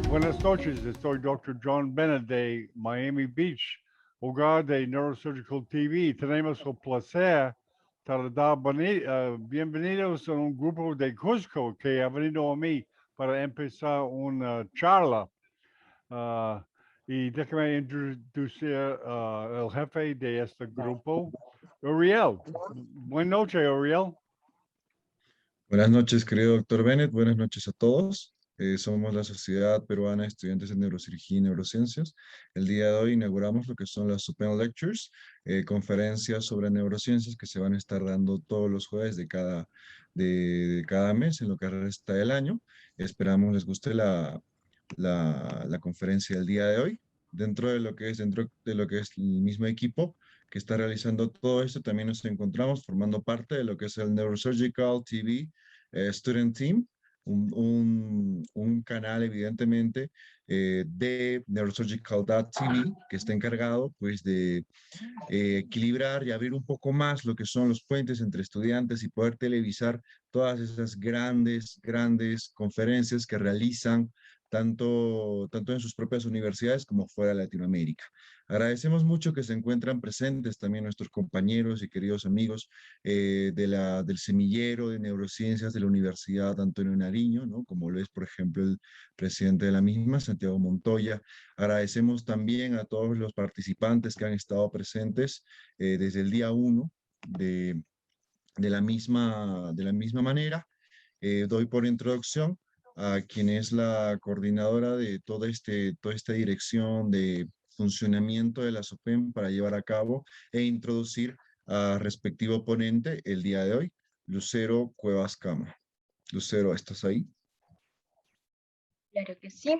Buenas noches, soy Dr. John Bennett de Miami Beach, hogar de Neurosurgical TV. Tenemos el placer de dar bienvenidos a un grupo de Cusco que ha venido a mí para empezar una charla. Uh, y déjame introducir el jefe de este grupo, Uriel. Buenas noches, Uriel. Buenas noches, querido doctor Bennett. Buenas noches a todos. Somos la Sociedad Peruana de Estudiantes de Neurocirugía y Neurociencias. El día de hoy inauguramos lo que son las Open Lectures, conferencias sobre neurociencias que se van a estar dando todos los jueves de cada mes en lo que resta del año. Esperamos les guste la conferencia del día de hoy. Dentro de lo que es el mismo equipo que está realizando todo esto, también nos encontramos formando parte de lo que es el Neurosurgical TV Student Team, un canal evidentemente de Neurosurgical.tv que está encargado pues de equilibrar y abrir un poco más lo que son los puentes entre estudiantes y poder televisar todas esas grandes conferencias que realizan tanto en sus propias universidades como fuera de Latinoamérica. Agradecemos mucho que se encuentran presentes también nuestros compañeros y queridos amigos del semillero de neurociencias de la Universidad Antonio Nariño, ¿no? Como lo es, por ejemplo, el presidente de la misma, Santiago Montoya. Agradecemos también a todos los participantes que han estado presentes desde el día 1 de la misma manera. Doy por introducción a quien es la coordinadora de toda esta dirección de funcionamiento de la SOPEM para llevar a cabo e introducir a respectivo ponente el día de hoy, Lucero Cuevas Cama. Lucero, ¿estás ahí? Claro que sí.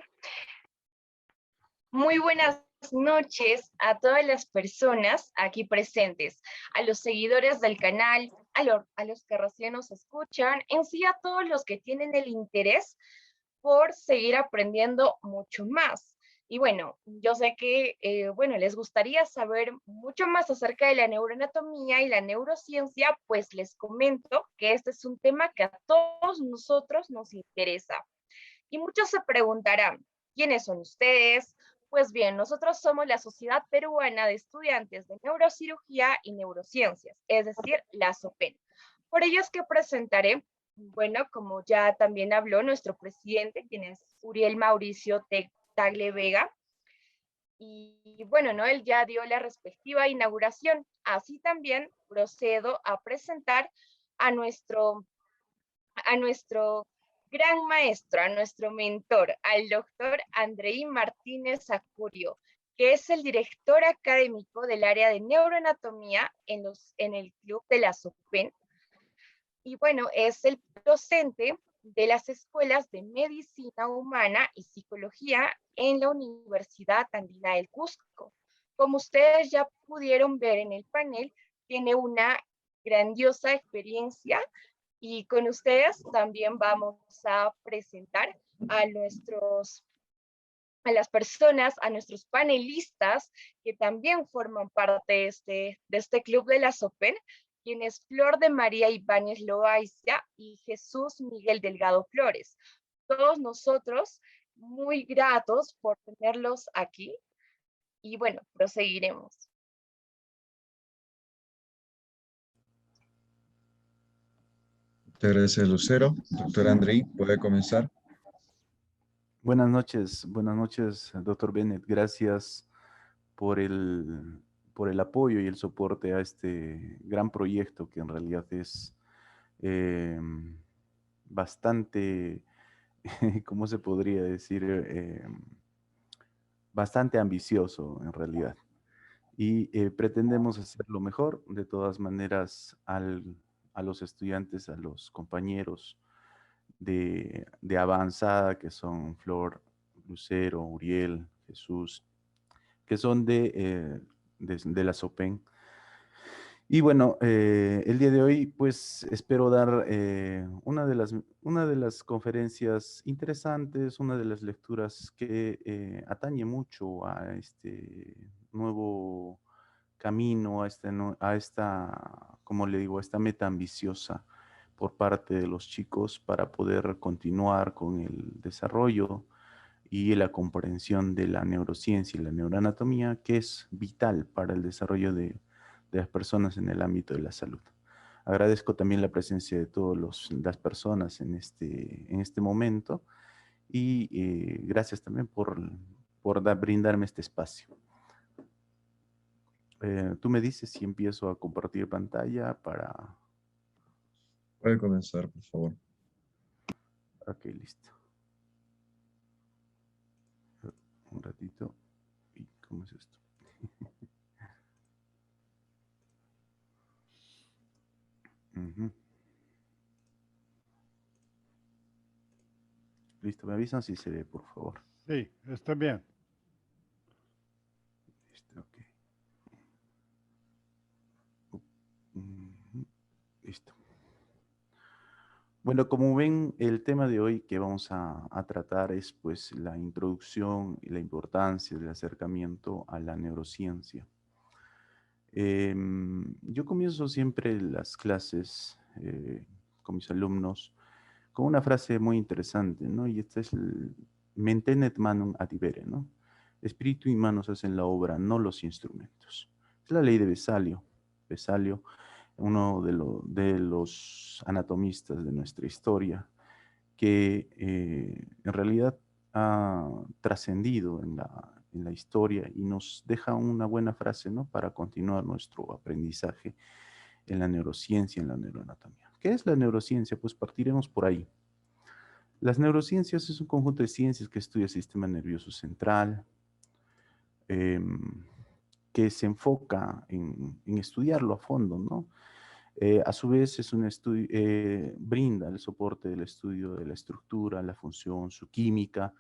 Muy buenas noches a todas las personas aquí presentes, a los seguidores del canal, a los que recién nos escuchan, en sí a todos los que tienen el interés por seguir aprendiendo mucho más. Y bueno, yo sé que, les gustaría saber mucho más acerca de la neuroanatomía y la neurociencia, pues les comento que este es un tema que a todos nosotros nos interesa. Y muchos se preguntarán, ¿quiénes son ustedes? Pues bien, nosotros somos la Sociedad Peruana de Estudiantes de Neurocirugía y Neurociencias, es decir, la SOPEN. Por ello es que presentaré, bueno, como ya también habló nuestro presidente, quien es Uriel Mauricio Tagle Vega, y bueno, ¿no? Él ya dio la respectiva inauguración. Así también procedo a presentar a nuestro gran maestro, a nuestro mentor, al doctor Andrei Martínez Acurio, que es el director académico del área de neuroanatomía en el Club de la SOPEN. Y bueno, es el docente de las escuelas de Medicina Humana y Psicología en la Universidad Andina del Cusco. Como ustedes ya pudieron ver en el panel, tiene una grandiosa experiencia y con ustedes también vamos a presentar a las personas, a nuestros panelistas que también forman parte de este club de la SOPEN, quien es Flor de María Ibáñez Loaiza y Jesús Miguel Delgado Flores. Todos nosotros muy gratos por tenerlos aquí y bueno, proseguiremos. Muchas gracias, Lucero. Doctor Andrei, puede comenzar. Buenas noches, doctor Bennett. Gracias por el apoyo y el soporte a este gran proyecto que en realidad es bastante, ¿cómo se podría decir? Bastante ambicioso en realidad. Y pretendemos hacerlo mejor. De todas maneras, a los estudiantes, a los compañeros de avanzada, que son Flor, Lucero, Uriel, Jesús, que son de la SOPEN. Y bueno, el día de hoy, pues espero dar una de las conferencias interesantes, una de las lecturas que atañe mucho a este nuevo camino, a esta, como le digo, a esta meta ambiciosa por parte de los chicos para poder continuar con el desarrollo y la comprensión de la neurociencia y la neuroanatomía, que es vital para el desarrollo de las personas en el ámbito de la salud. Agradezco también la presencia de todas las personas en este momento y gracias también por brindarme este espacio. Tú me dices si empiezo a compartir pantalla para... Puede comenzar, por favor. Ok, listo. Un ratito. ¿Y cómo es esto? Ujú. Listo, me avisan si se ve, por favor. Sí, está bien. Listo, ok. Ujú. Listo. Bueno, como ven, el tema de hoy que vamos a tratar es pues la introducción y la importancia del acercamiento a la neurociencia. Yo comienzo siempre las clases con mis alumnos con una frase muy interesante, ¿no? Y esta es el mentenet manum adhibere, ¿no? Espíritu y manos hacen la obra, no los instrumentos. Es la ley de Vesalio. Vesalio, uno de los anatomistas de nuestra historia, que en realidad ha trascendido en la historia y nos deja una buena frase, ¿no? Para continuar nuestro aprendizaje en la neurociencia, en la neuroanatomía. ¿Qué es la neurociencia? Pues partiremos por ahí. Las neurociencias es un conjunto de ciencias que estudia el sistema nervioso central, que se enfoca en estudiarlo a fondo, ¿no? A su vez es un estudio, brinda el soporte del estudio de la estructura, la función, su química,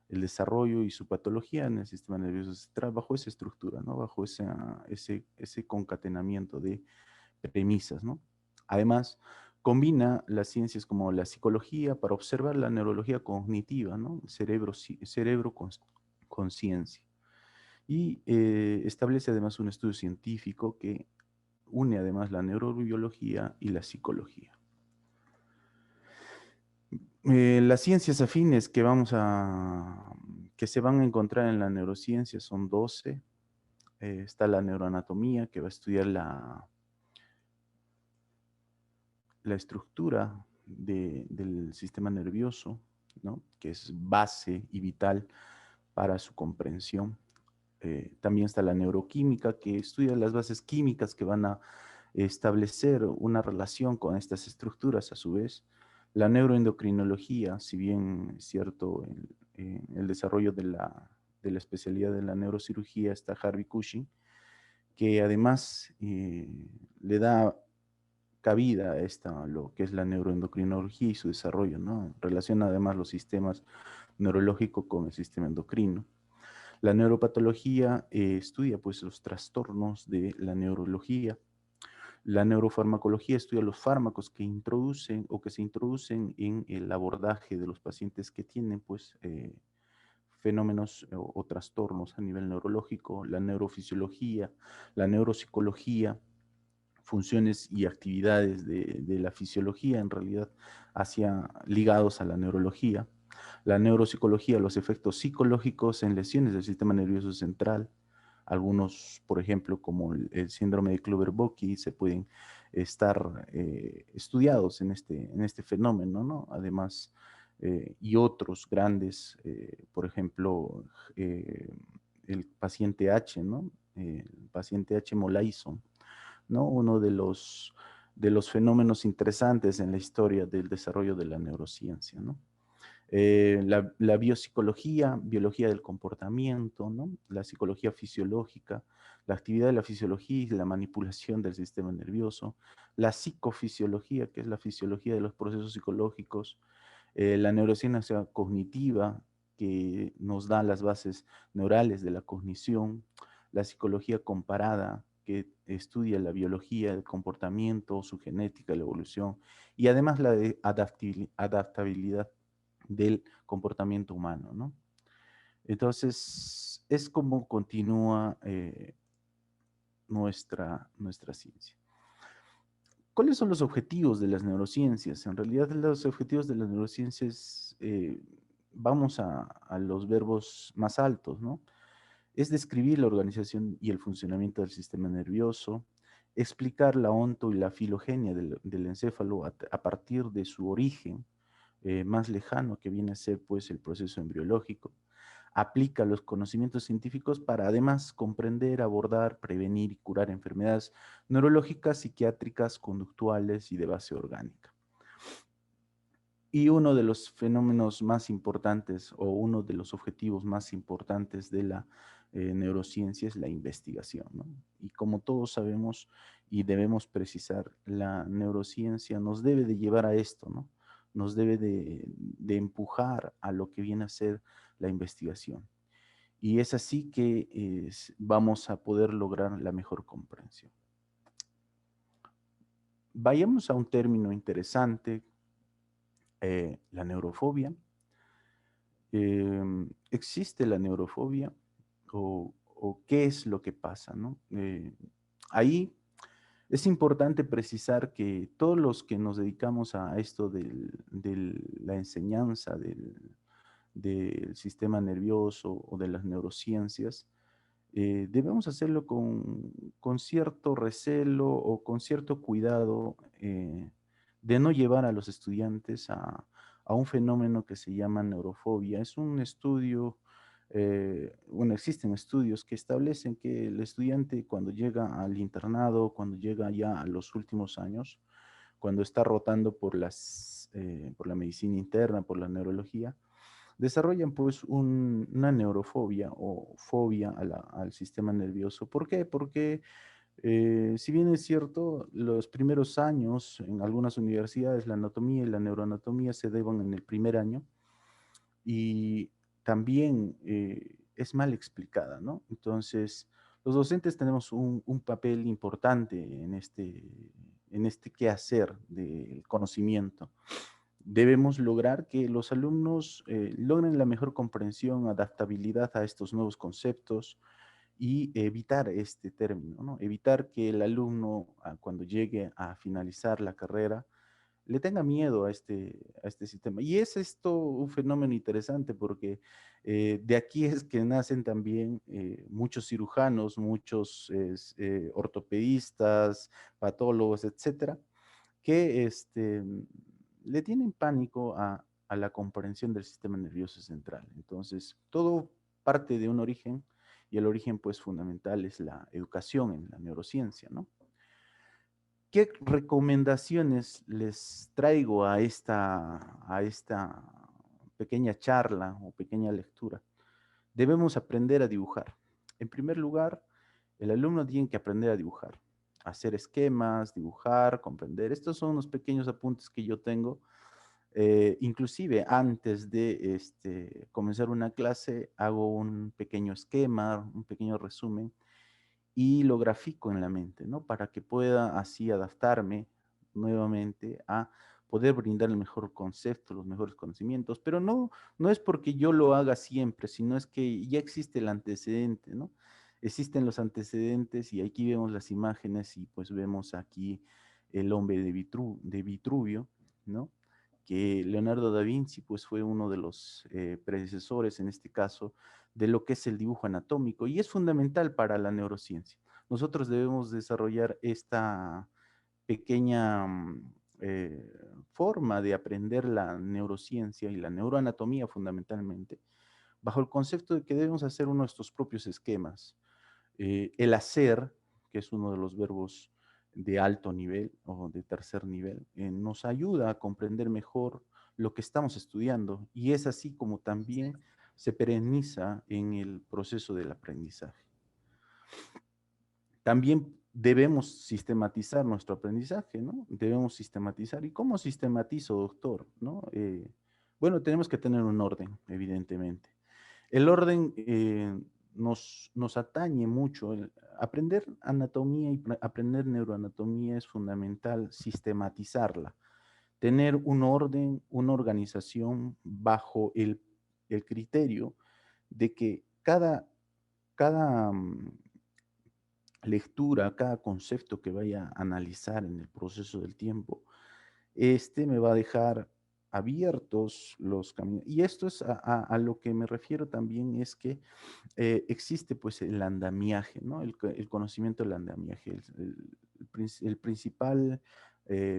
el desarrollo y su patología en el sistema nervioso central bajo esa estructura, ¿no? Bajo ese concatenamiento de premisas, ¿no? Además, combina las ciencias como la psicología para observar la neurología cognitiva, ¿no? Cerebro conciencia. Y establece además un estudio científico que une además la neurobiología y la psicología. Las ciencias afines que se van a encontrar en la neurociencia son 12. Está la neuroanatomía, que va a estudiar la estructura del sistema nervioso, ¿no? Que es base y vital para su comprensión. También está la neuroquímica, que estudia las bases químicas que van a establecer una relación con estas estructuras a su vez. La neuroendocrinología, si bien es cierto, el desarrollo de la especialidad de la neurocirugía está Harvey Cushing, que además le da cabida a lo que es la neuroendocrinología y su desarrollo, ¿no? Relaciona además los sistemas neurológicos con el sistema endocrino. La neuropatología estudia pues los trastornos de la neurología. La neurofarmacología estudia los fármacos que introducen o que se introducen en el abordaje de los pacientes que tienen pues fenómenos o trastornos a nivel neurológico. La neurofisiología, la neuropsicología, funciones y actividades de la fisiología en realidad ligados a la neurología. La neuropsicología, los efectos psicológicos en lesiones del sistema nervioso central. Algunos, por ejemplo, como el síndrome de Kluver-Bucy, se pueden estar estudiados en este fenómeno, ¿no? Además, y otros grandes, por ejemplo, el paciente H, ¿no? El paciente H. Molaison, ¿no? Uno de los fenómenos interesantes en la historia del desarrollo de la neurociencia, ¿no? La biopsicología, biología del comportamiento, ¿no? La psicología fisiológica, la actividad de la fisiología y la manipulación del sistema nervioso, la psicofisiología, que es la fisiología de los procesos psicológicos, la neurociencia cognitiva, que nos da las bases neurales de la cognición, la psicología comparada, que estudia la biología, el comportamiento, su genética, la evolución, y además la de adaptabilidad del comportamiento humano, ¿no? Entonces, es como continúa nuestra ciencia. ¿Cuáles son los objetivos de las neurociencias? En realidad, los objetivos de las neurociencias, vamos a los verbos más altos, ¿no? Es describir la organización y el funcionamiento del sistema nervioso, explicar la onto y la filogenia del encéfalo a partir de su origen más lejano, que viene a ser pues el proceso embriológico. Aplica los conocimientos científicos para además comprender, abordar, prevenir y curar enfermedades neurológicas, psiquiátricas, conductuales y de base orgánica. Y uno de los fenómenos más importantes o uno de los objetivos más importantes de la neurociencia es la investigación, ¿no? Y como todos sabemos y debemos precisar, la neurociencia nos debe de llevar a esto, ¿no? Nos debe de empujar a lo que viene a ser la investigación. Y es así que vamos a poder lograr la mejor comprensión. Vayamos a un término interesante, la neurofobia. ¿Existe la neurofobia o qué es lo que pasa, ¿no? Ahí es importante precisar que todos los que nos dedicamos a esto de la enseñanza del sistema nervioso o de las neurociencias, debemos hacerlo con cierto recelo o con cierto cuidado de no llevar a los estudiantes a un fenómeno que se llama neurofobia. Es un estudio, bueno, existen estudios que establecen que el estudiante cuando llega al internado, cuando llega ya a los últimos años, cuando está rotando por la medicina interna, por la neurología, desarrollan pues una neurofobia o fobia al sistema nervioso. ¿Por qué? Porque si bien es cierto, los primeros años en algunas universidades la anatomía y la neuroanatomía se deban en el primer año y también es mal explicada, ¿no? Entonces, los docentes tenemos un papel importante en este quehacer del conocimiento. Debemos lograr que los alumnos logren la mejor comprensión, adaptabilidad a estos nuevos conceptos y evitar este término, ¿no? Evitar que el alumno, cuando llegue a finalizar la carrera, le tenga miedo a este sistema. Y es esto un fenómeno interesante porque de aquí es que nacen también muchos cirujanos, muchos ortopedistas, patólogos, etcétera, que le tienen pánico a la comprensión del sistema nervioso central. Entonces, todo parte de un origen y el origen pues fundamental es la educación en la neurociencia, ¿no? ¿Qué recomendaciones les traigo a esta pequeña charla o pequeña lectura? Debemos aprender a dibujar. En primer lugar, el alumno tiene que aprender a dibujar, hacer esquemas, dibujar, comprender. Estos son los pequeños apuntes que yo tengo. Inclusive antes de comenzar una clase, hago un pequeño esquema, un pequeño resumen y lo grafico en la mente, ¿no? Para que pueda así adaptarme nuevamente a poder brindar el mejor concepto, los mejores conocimientos, pero no es porque yo lo haga siempre, sino es que ya existe el antecedente, ¿no? Existen los antecedentes y aquí vemos las imágenes y pues vemos aquí el hombre de Vitruvio, ¿no? Que Leonardo da Vinci pues fue uno de los predecesores en este caso de lo que es el dibujo anatómico y es fundamental para la neurociencia. Nosotros debemos desarrollar esta pequeña forma de aprender la neurociencia y la neuroanatomía fundamentalmente, bajo el concepto de que debemos hacer uno de nuestros propios esquemas. El hacer, que es uno de los verbos de alto nivel o de tercer nivel, nos ayuda a comprender mejor lo que estamos estudiando y es así como también se perenniza en el proceso del aprendizaje. También debemos sistematizar nuestro aprendizaje, ¿no? Debemos sistematizar. ¿Y cómo sistematizo, doctor? ¿No? Bueno, tenemos que tener un orden, evidentemente. El orden nos atañe mucho. Aprender anatomía y aprender neuroanatomía es fundamental sistematizarla. Tener un orden, una organización bajo el criterio de que cada lectura, cada concepto que vaya a analizar en el proceso del tiempo, me va a dejar abiertos los caminos. Y esto es a lo que me refiero también, es que existe pues el andamiaje, ¿no? El conocimiento del andamiaje. El principal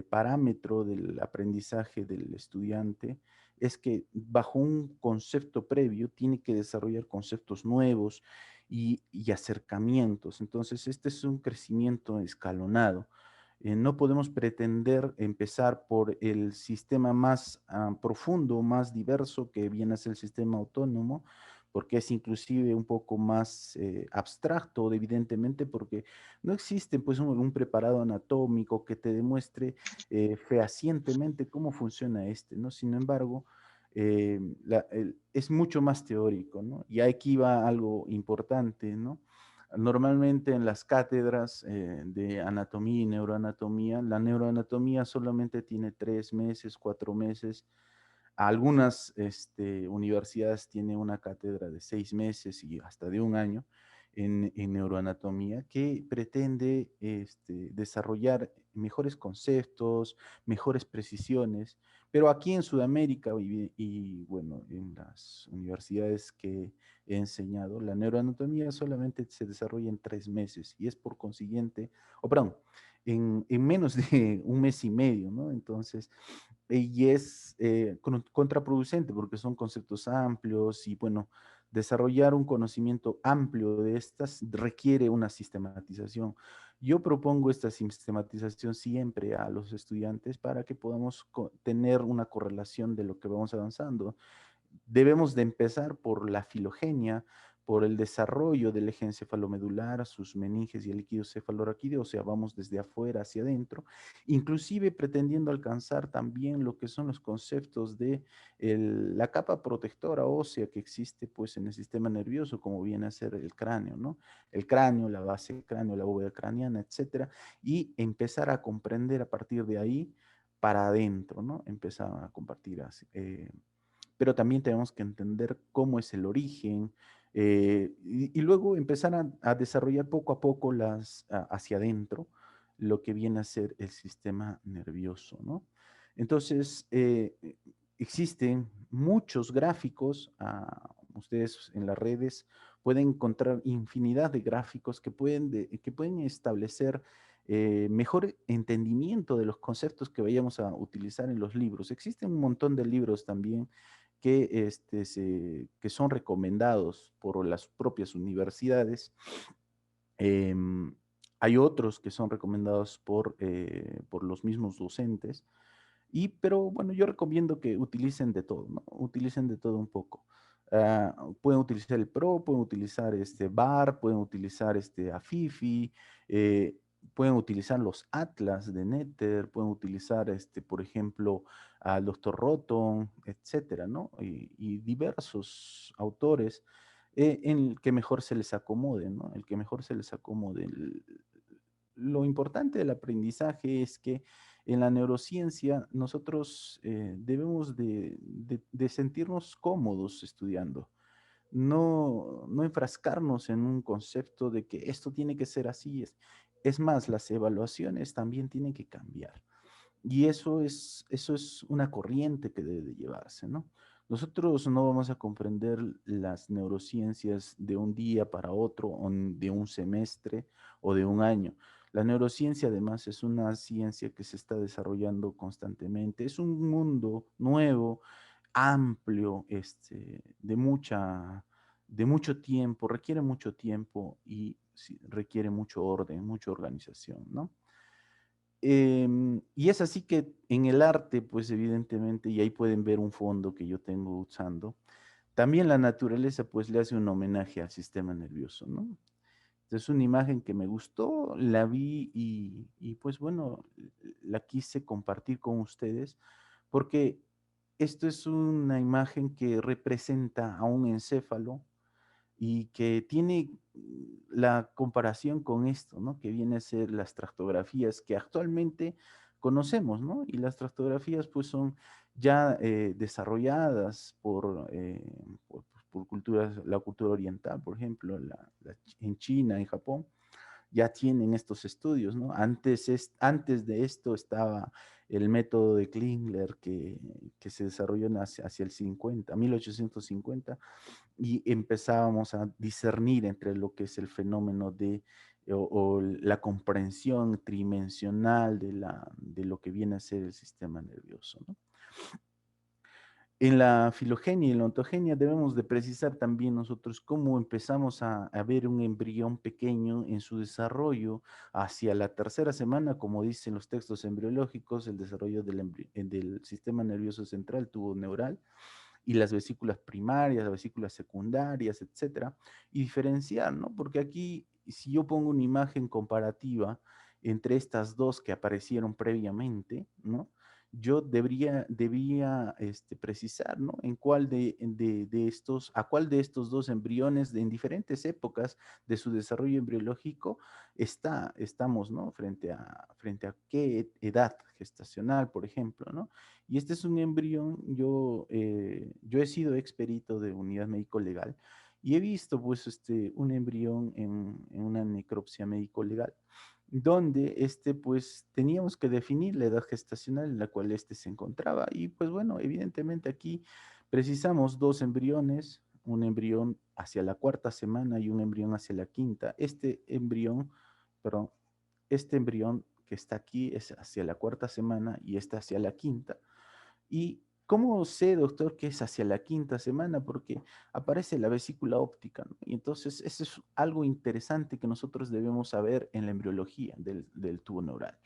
parámetro del aprendizaje del estudiante es que bajo un concepto previo tiene que desarrollar conceptos nuevos y acercamientos. Entonces, este es un crecimiento escalonado. No podemos pretender empezar por el sistema más profundo, más diverso, que viene a ser el sistema autónomo, porque es inclusive un poco más abstracto, evidentemente, porque no existe pues un preparado anatómico que te demuestre fehacientemente cómo funciona ¿no? Sin embargo, es mucho más teórico, ¿no? Y aquí va algo importante, ¿no? Normalmente en las cátedras de anatomía y neuroanatomía, la neuroanatomía solamente tiene 3 meses, 4 meses. Algunas universidades tienen una cátedra de 6 meses y hasta de un año en neuroanatomía, que pretende desarrollar mejores conceptos, mejores precisiones. Pero aquí en Sudamérica bueno, en las universidades que he enseñado, la neuroanatomía solamente se desarrolla en 3 meses y es por consiguiente, o perdón, en menos de un mes y medio, ¿no? Entonces, y es contraproducente porque son conceptos amplios y bueno, desarrollar un conocimiento amplio de estas requiere una sistematización. Yo propongo esta sistematización siempre a los estudiantes para que podamos tener una correlación de lo que vamos avanzando. Debemos de empezar por la filogenia, por el desarrollo del eje encefalomedular, sus meninges y el líquido cefalorraquídeo, o sea, vamos desde afuera hacia adentro, inclusive pretendiendo alcanzar también lo que son los conceptos de la capa protectora ósea que existe pues en el sistema nervioso, como viene a ser el cráneo, ¿no? El cráneo, la base del cráneo, la bóveda craneana, etcétera, y empezar a comprender a partir de ahí para adentro, ¿no? Empezar a compartir así. Pero también tenemos que entender cómo es el origen y luego empezar a desarrollar poco a poco hacia adentro lo que viene a ser el sistema nervioso, ¿no? Entonces, existen muchos gráficos, ustedes en las redes pueden encontrar infinidad de gráficos que pueden establecer mejor entendimiento de los conceptos que vayamos a utilizar en los libros. Existen un montón de libros también que son recomendados por las propias universidades. Hay otros que son recomendados por los mismos docentes. Pero bueno, yo recomiendo que utilicen de todo, ¿no? Utilicen de todo un poco. Pueden utilizar el PRO, pueden utilizar BAR, pueden utilizar AFIFI, pueden utilizar los atlas de Netter, pueden utilizar, por ejemplo, al Dr. Roton, etcétera, ¿no? Y diversos autores en el que mejor se les acomode, ¿no? El que mejor se les acomode. Lo importante del aprendizaje es que en la neurociencia nosotros debemos de sentirnos cómodos estudiando, no enfrascarnos en un concepto de que esto tiene que ser así. Es más, las evaluaciones también tienen que cambiar. Y eso es una corriente que debe de llevarse, ¿no? Nosotros no vamos a comprender las neurociencias de un día para otro, o de un semestre o de un año. La neurociencia además es una ciencia que se está desarrollando constantemente. Es un mundo nuevo, amplio, de mucho tiempo, requiere mucho tiempo y sí, requiere mucho orden, mucha organización, ¿no? Y es así que en el arte, pues evidentemente, y ahí pueden ver un fondo que yo tengo usando, también la naturaleza pues le hace un homenaje al sistema nervioso, ¿no? Es una imagen que me gustó, la vi y pues bueno, la quise compartir con ustedes porque esto es una imagen que representa a un encéfalo y que tiene la comparación con esto, ¿no? Que viene a ser las tractografías que actualmente conocemos, ¿no? Y las tractografías pues son ya desarrolladas por culturas, la cultura oriental, por ejemplo, en China, en Japón, ya tienen estos estudios, ¿no? Antes de esto estaba el método de Klingler que se desarrolló hacia el 1850, y empezábamos a discernir entre lo que es el fenómeno o la comprensión tridimensional de lo que viene a ser el sistema nervioso, ¿no? En la filogenia y en la ontogenia debemos de precisar también nosotros cómo empezamos a ver un embrión pequeño en su desarrollo hacia la tercera semana, como dicen los textos embriológicos, el desarrollo del sistema nervioso central, tubo neural, y las vesículas primarias, las vesículas secundarias, etcétera, y diferenciar, ¿no? Porque aquí, si yo pongo una imagen comparativa entre estas dos que aparecieron previamente, ¿no? Yo debía precisar, ¿no? En cuál a cuál de estos dos embriones en diferentes épocas de su desarrollo embriológico estamos, ¿no? Frente a qué edad gestacional, por ejemplo, ¿no? Y este es un embrión, yo he sido experito de unidad médico-legal y he visto pues un embrión en una necropsia médico-legal, donde pues teníamos que definir la edad gestacional en la cual se encontraba. Y pues bueno, evidentemente aquí precisamos dos embriones, un embrión hacia la cuarta semana y un embrión hacia la quinta. Este embrión que está aquí es hacia la cuarta semana y este hacia la quinta. ¿Y cómo sé, doctor, que es hacia la quinta semana? Porque aparece la vesícula óptica, ¿no? Y entonces eso es algo interesante que nosotros debemos saber en la embriología del tubo neural.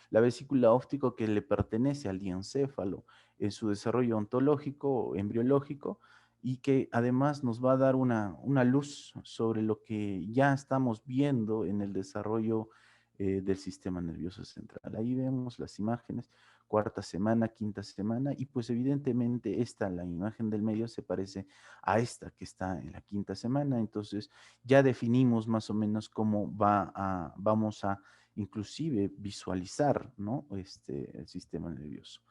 La vesícula óptica que le pertenece al diencéfalo en su desarrollo ontológico o embriológico, y que además nos va a dar una luz sobre lo que ya estamos viendo en el desarrollo del sistema nervioso central. Ahí vemos las imágenes, cuarta semana, quinta semana, y pues evidentemente la imagen del medio se parece a esta que está en la quinta semana. Entonces ya definimos más o menos cómo vamos a inclusive visualizar, ¿no? El sistema nervioso.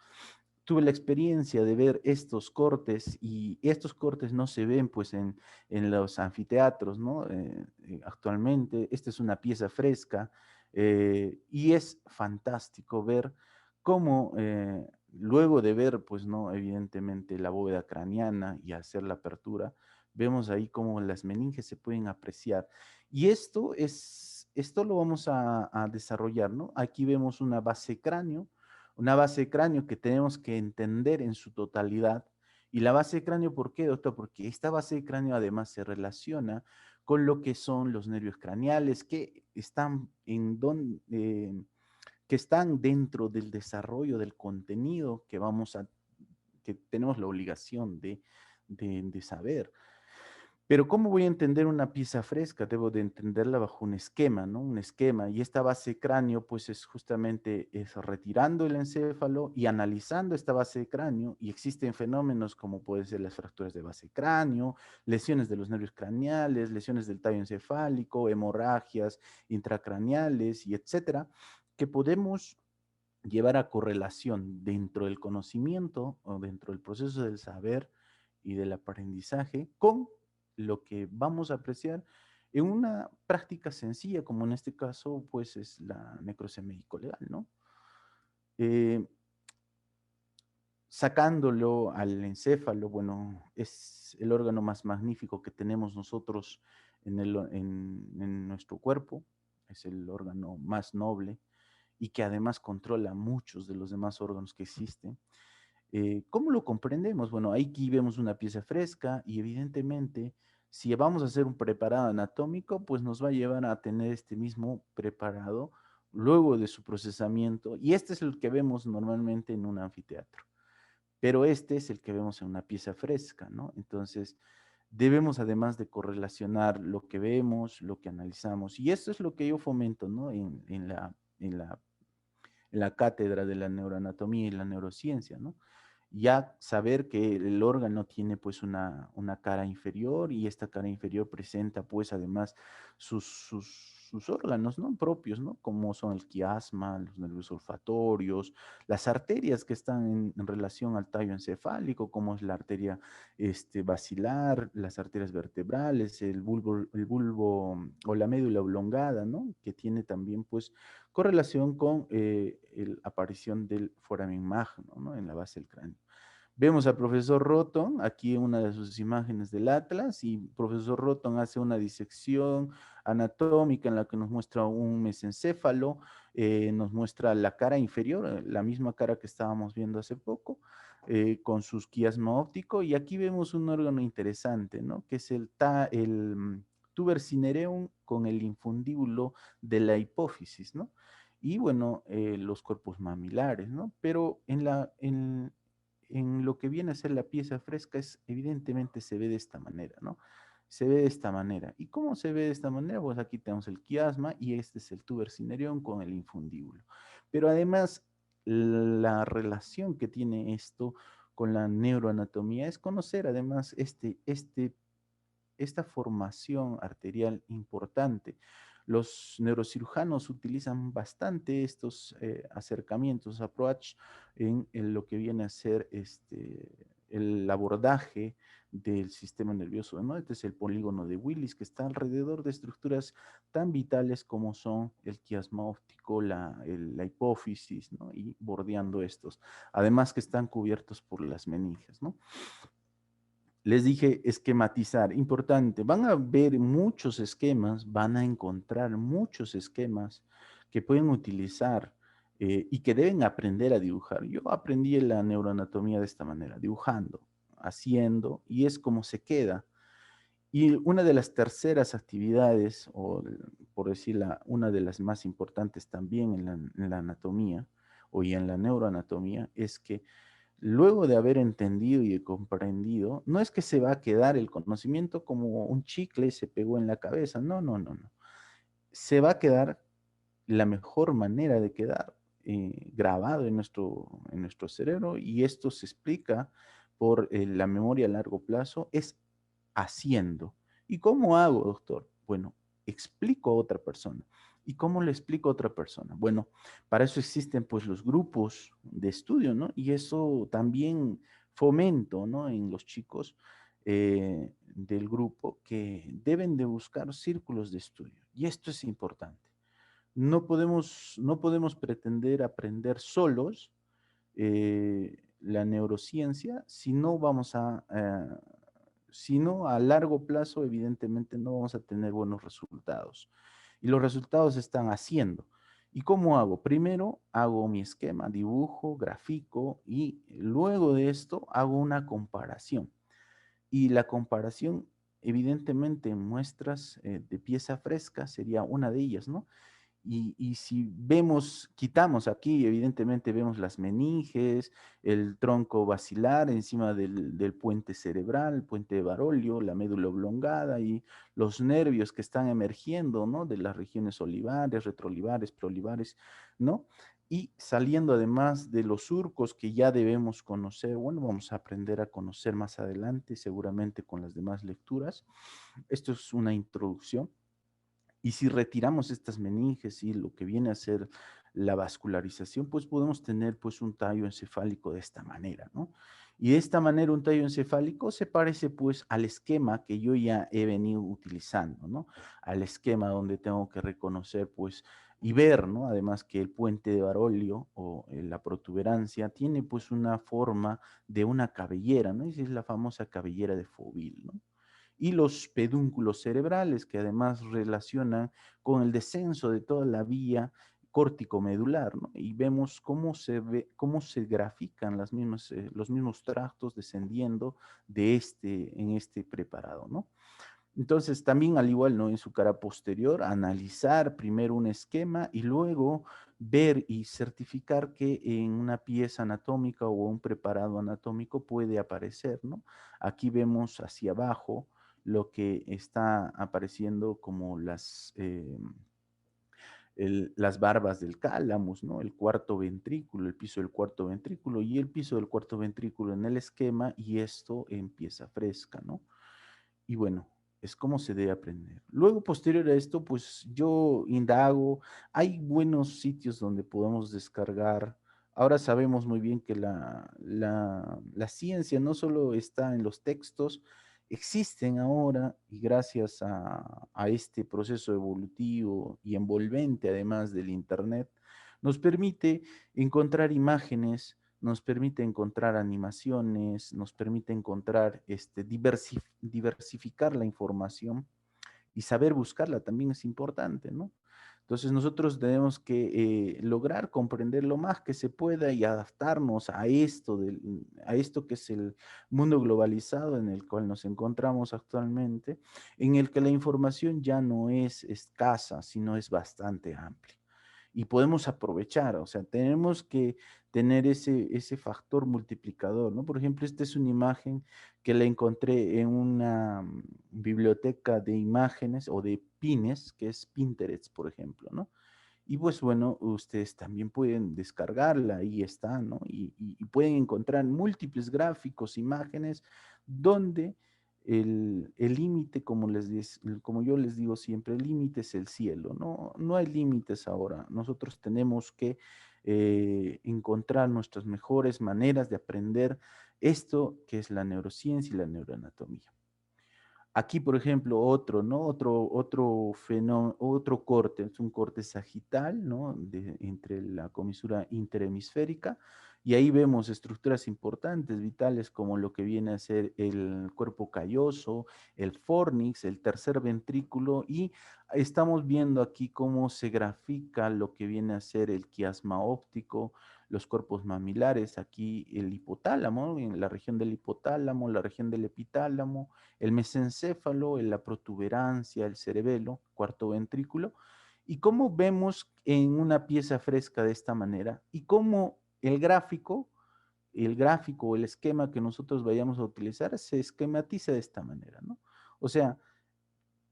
Tuve la experiencia de ver estos cortes, y estos cortes no se ven pues en los anfiteatros, ¿no? Actualmente, esta es una pieza fresca, y es fantástico ver cómo luego de ver pues no, evidentemente la bóveda craneana y hacer la apertura, vemos ahí cómo las meninges se pueden apreciar. Y esto lo vamos a desarrollar, ¿no? Aquí vemos una base cráneo que tenemos que entender en su totalidad. Y la base de cráneo, ¿por qué, doctor? Porque esta base de cráneo además se relaciona con lo que son los nervios craneales que están que están dentro del desarrollo del contenido que tenemos la obligación de saber. Pero ¿cómo voy a entender una pieza fresca? Debo de entenderla bajo un esquema, ¿no? Un esquema. Y esta base cráneo, pues es justamente retirando el encéfalo y analizando esta base de cráneo. Y existen fenómenos como pueden ser las fracturas de base cráneo, lesiones de los nervios craneales, lesiones del tallo encefálico, hemorragias intracraneales y etcétera, que podemos llevar a correlación dentro del conocimiento o dentro del proceso del saber y del aprendizaje con lo que vamos a apreciar en una práctica sencilla, como en este caso, pues es la necropsia médico-legal, ¿no? Sacándolo al encéfalo, bueno, es el órgano más magnífico que tenemos nosotros en nuestro cuerpo, es el órgano más noble y que además controla muchos de los demás órganos que existen. ¿Cómo lo comprendemos? Bueno, aquí vemos una pieza fresca y evidentemente si vamos a hacer un preparado anatómico, pues nos va a llevar a tener este mismo preparado luego de su procesamiento, y este es el que vemos normalmente en un anfiteatro, pero este es el que vemos en una pieza fresca, ¿no? Entonces, debemos además de correlacionar lo que vemos, lo que analizamos, y esto es lo que yo fomento, ¿no? En la cátedra de la neuroanatomía y la neurociencia, ¿no? Ya saber que el órgano tiene pues una cara inferior, y esta cara inferior presenta pues además sus órganos, ¿no? Propios, ¿no? Como son el quiasma, los nervios olfatorios, las arterias que están en relación al tallo encefálico, como es la arteria basilar, las arterias vertebrales, el bulbo o la médula oblongada, ¿no? Que tiene también, pues, correlación con la aparición del foramen magno, ¿no? En la base del cráneo. Vemos al profesor Roton aquí en una de sus imágenes del Atlas, y profesor Roton hace una disección anatómica en la que nos muestra un mesencéfalo, nos muestra la cara inferior, la misma cara que estábamos viendo hace poco, con sus quiasma óptico, y aquí vemos un órgano interesante, ¿no? Que es el tuber cinereum con el infundíbulo de la hipófisis, ¿no? Y bueno, los cuerpos mamilares, ¿no? Pero en lo que viene a ser la pieza fresca, evidentemente se ve de esta manera, ¿no? Se ve de esta manera. ¿Y cómo se ve de esta manera? Pues aquí tenemos el quiasma y este es el tuber cinereum con el infundíbulo. Pero además, la relación que tiene esto con la neuroanatomía es conocer además esta formación arterial importante. Los neurocirujanos utilizan bastante estos acercamientos, approach, en lo que viene a ser el abordaje del sistema nervioso, ¿no? Este es el polígono de Willis, que está alrededor de estructuras tan vitales como son el quiasma óptico, la hipófisis, ¿no? Y bordeando estos. Además que están cubiertos por las meninges, ¿no? Les dije esquematizar, importante. Van a ver muchos esquemas, van a encontrar muchos esquemas que pueden utilizar y que deben aprender a dibujar. Yo aprendí la neuroanatomía de esta manera, dibujando, haciendo, y es como se queda. Y una de las terceras actividades, o por decirla, una de las más importantes también en la anatomía o y en la neuroanatomía, es que luego de haber entendido y comprendido, no es que se va a quedar el conocimiento como un chicle se pegó en la cabeza, no, no, no, no. Se va a quedar la mejor manera de quedar grabado en nuestro cerebro, y esto se explica por la memoria a largo plazo, es haciendo. ¿Y cómo hago, doctor? Bueno, explico a otra persona. ¿Y cómo le explico a otra persona? Bueno, para eso existen pues los grupos de estudio, ¿no? Y eso también fomento, ¿no? En los chicos del grupo, que deben de buscar círculos de estudio. Y esto es importante. No podemos pretender aprender solos la neurociencia si no vamos si no, a largo plazo, evidentemente no vamos a tener buenos resultados. Y los resultados se están haciendo. ¿Y cómo hago? Primero hago mi esquema, dibujo, grafico, y luego de esto hago una comparación. Y la comparación, evidentemente, en muestras de pieza fresca sería una de ellas, ¿no? Y si vemos, quitamos aquí, evidentemente vemos las meninges, el tronco basilar encima del puente cerebral, el puente de Barolio, la médula oblongada y los nervios que están emergiendo, ¿no? De las regiones olivares, retroolivares, preolivares, ¿no? Y saliendo además de los surcos que ya debemos conocer, bueno, vamos a aprender a conocer más adelante, seguramente con las demás lecturas. Esto es una introducción. Y si retiramos estas meninges y lo que viene a ser la vascularización, pues podemos tener pues un tallo encefálico de esta manera, ¿no? Y de esta manera un tallo encefálico se parece pues al esquema que yo ya he venido utilizando, ¿no? Al esquema donde tengo que reconocer pues y ver, ¿no? Además que el puente de Barolio o la protuberancia tiene pues una forma de una cabellera, ¿no? Esa es la famosa cabellera de Foville, ¿no? Y los pedúnculos cerebrales, que además relacionan con el descenso de toda la vía córtico-medular, ¿no? Y vemos cómo se grafican los mismos tractos descendiendo en este preparado, ¿no? Entonces, también al igual, ¿no? En su cara posterior, analizar primero un esquema y luego ver y certificar que en una pieza anatómica o un preparado anatómico puede aparecer, ¿no? Aquí vemos hacia abajo lo que está apareciendo como las barbas del cálamus, ¿no? El cuarto ventrículo, el piso del cuarto ventrículo y el piso del cuarto ventrículo en el esquema, y esto en pieza fresca, ¿no? Y bueno, es cómo se debe aprender. Luego, posterior a esto, pues yo indago, hay buenos sitios donde podemos descargar. Ahora sabemos muy bien que la ciencia no solo está en los textos, existen ahora, y gracias a este proceso evolutivo y envolvente, además del Internet, nos permite encontrar imágenes, nos permite encontrar animaciones, nos permite encontrar, diversificar la información y saber buscarla también es importante, ¿no? Entonces nosotros tenemos que lograr comprender lo más que se pueda y adaptarnos a esto que es el mundo globalizado en el cual nos encontramos actualmente, en el que la información ya no es escasa, sino es bastante amplia y podemos aprovechar, o sea, tenemos que tener ese factor multiplicador, ¿no? Por ejemplo, esta es una imagen que la encontré en una biblioteca de imágenes o de pines, que es Pinterest, por ejemplo, ¿no? Y pues bueno, ustedes también pueden descargarla, ahí está, ¿no? Y pueden encontrar múltiples gráficos, imágenes, donde el límite, como yo les digo siempre, el límite es el cielo, ¿no? No hay límites ahora. Nosotros tenemos que encontrar nuestras mejores maneras de aprender esto que es la neurociencia y la neuroanatomía. Aquí, por ejemplo, otro, ¿no? Otro fenómeno, otro corte, es un corte sagital, ¿no? Entre la comisura interhemisférica, y ahí vemos estructuras importantes, vitales, como lo que viene a ser el cuerpo calloso, el fornix, el tercer ventrículo, y estamos viendo aquí cómo se grafica lo que viene a ser el quiasma óptico, los cuerpos mamilares, aquí el hipotálamo, en la región del hipotálamo, la región del epitálamo, el mesencéfalo, la protuberancia, el cerebelo, cuarto ventrículo, y cómo vemos en una pieza fresca de esta manera, y cómo el gráfico o el esquema que nosotros vayamos a utilizar se esquematiza de esta manera, ¿no? O sea,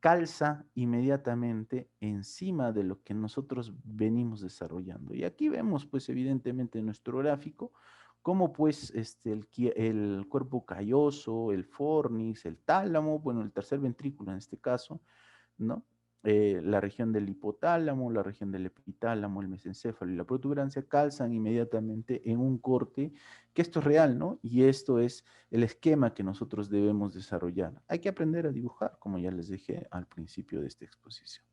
calza inmediatamente encima de lo que nosotros venimos desarrollando. Y aquí vemos, pues, evidentemente en nuestro gráfico, cómo, pues, el cuerpo calloso, el fornix, el tálamo, bueno, el tercer ventrículo en este caso, ¿no? La región del hipotálamo, la región del epitálamo, el mesencéfalo y la protuberancia calzan inmediatamente en un corte, que esto es real, ¿no? Y esto es el esquema que nosotros debemos desarrollar. Hay que aprender a dibujar, como ya les dije al principio de esta exposición,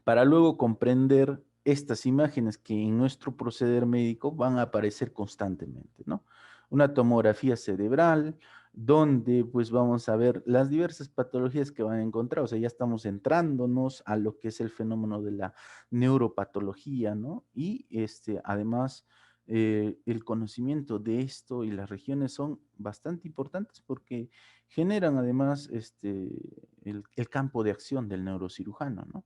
para luego comprender estas imágenes que en nuestro proceder médico van a aparecer constantemente, ¿no? Una tomografía cerebral, donde pues vamos a ver las diversas patologías que van a encontrar, o sea, ya estamos entrándonos a lo que es el fenómeno de la neuropatología, ¿no? Y además, el conocimiento de esto y las regiones son bastante importantes porque generan además el campo de acción del neurocirujano, ¿no?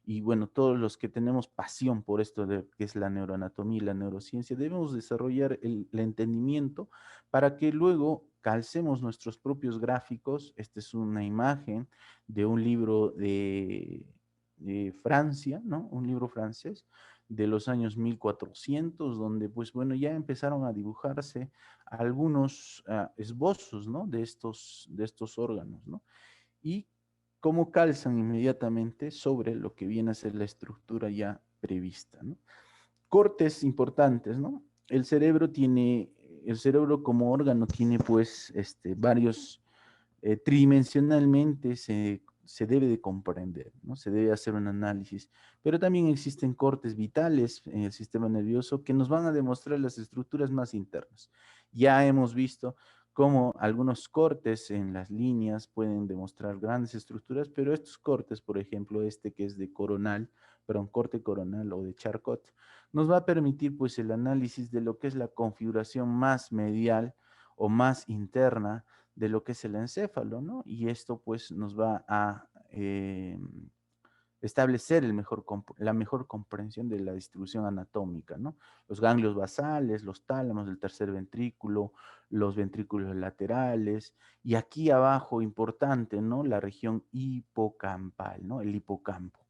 Y bueno, todos los que tenemos pasión por esto de que es la neuroanatomía y la neurociencia, debemos desarrollar el entendimiento para que luego calcemos nuestros propios gráficos. Esta es una imagen de un libro de Francia, ¿no? Un libro francés de los años 1400, donde pues bueno, ya empezaron a dibujarse algunos esbozos, ¿no? De estos órganos, ¿no? Y cómo calzan inmediatamente sobre lo que viene a ser la estructura ya prevista, ¿no? Cortes importantes, ¿no? El cerebro como órgano tiene pues varios, tridimensionalmente se debe de comprender, ¿no? Se debe hacer un análisis, pero también existen cortes vitales en el sistema nervioso que nos van a demostrar las estructuras más internas. Ya hemos visto cómo algunos cortes en las líneas pueden demostrar grandes estructuras, pero estos cortes, por ejemplo, que es de coronal, perdón, corte coronal o de Charcot, nos va a permitir pues el análisis de lo que es la configuración más medial o más interna de lo que es el encéfalo, ¿no? Y esto pues nos va a establecer la mejor comprensión de la distribución anatómica, ¿no? Los ganglios basales, los tálamos del tercer ventrículo, los ventrículos laterales, y aquí abajo, importante, ¿no? La región hipocampal, ¿no? El hipocampo,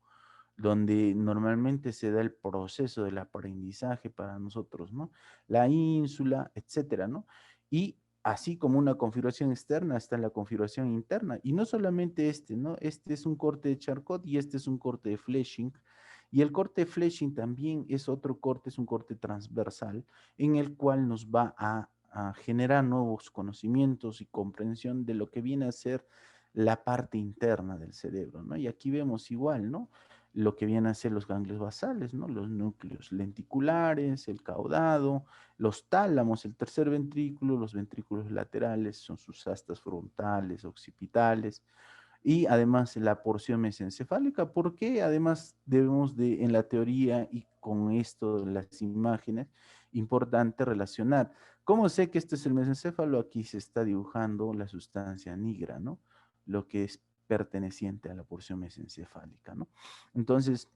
donde normalmente se da el proceso del aprendizaje para nosotros, ¿no? La ínsula, etcétera, ¿no? Y así como una configuración externa, está la configuración interna. Y no solamente este, ¿no? Este es un corte de Charcot y este es un corte de fleshing. Y el corte de fleshing también es otro corte, es un corte transversal, en el cual nos va a generar nuevos conocimientos y comprensión de lo que viene a ser la parte interna del cerebro, ¿no? Y aquí vemos igual, ¿no? Lo que vienen a ser los ganglios basales, ¿no? Los núcleos lenticulares, el caudado, los tálamos, el tercer ventrículo, los ventrículos laterales, son sus astas frontales, occipitales, y además la porción mesencefálica, porque además debemos de, en la teoría y con esto, las imágenes, importante relacionar. ¿Cómo sé que este es el mesencéfalo? Aquí se está dibujando la sustancia negra, ¿no? Lo que es perteneciente a la porción mesencefálica, ¿no? Entonces,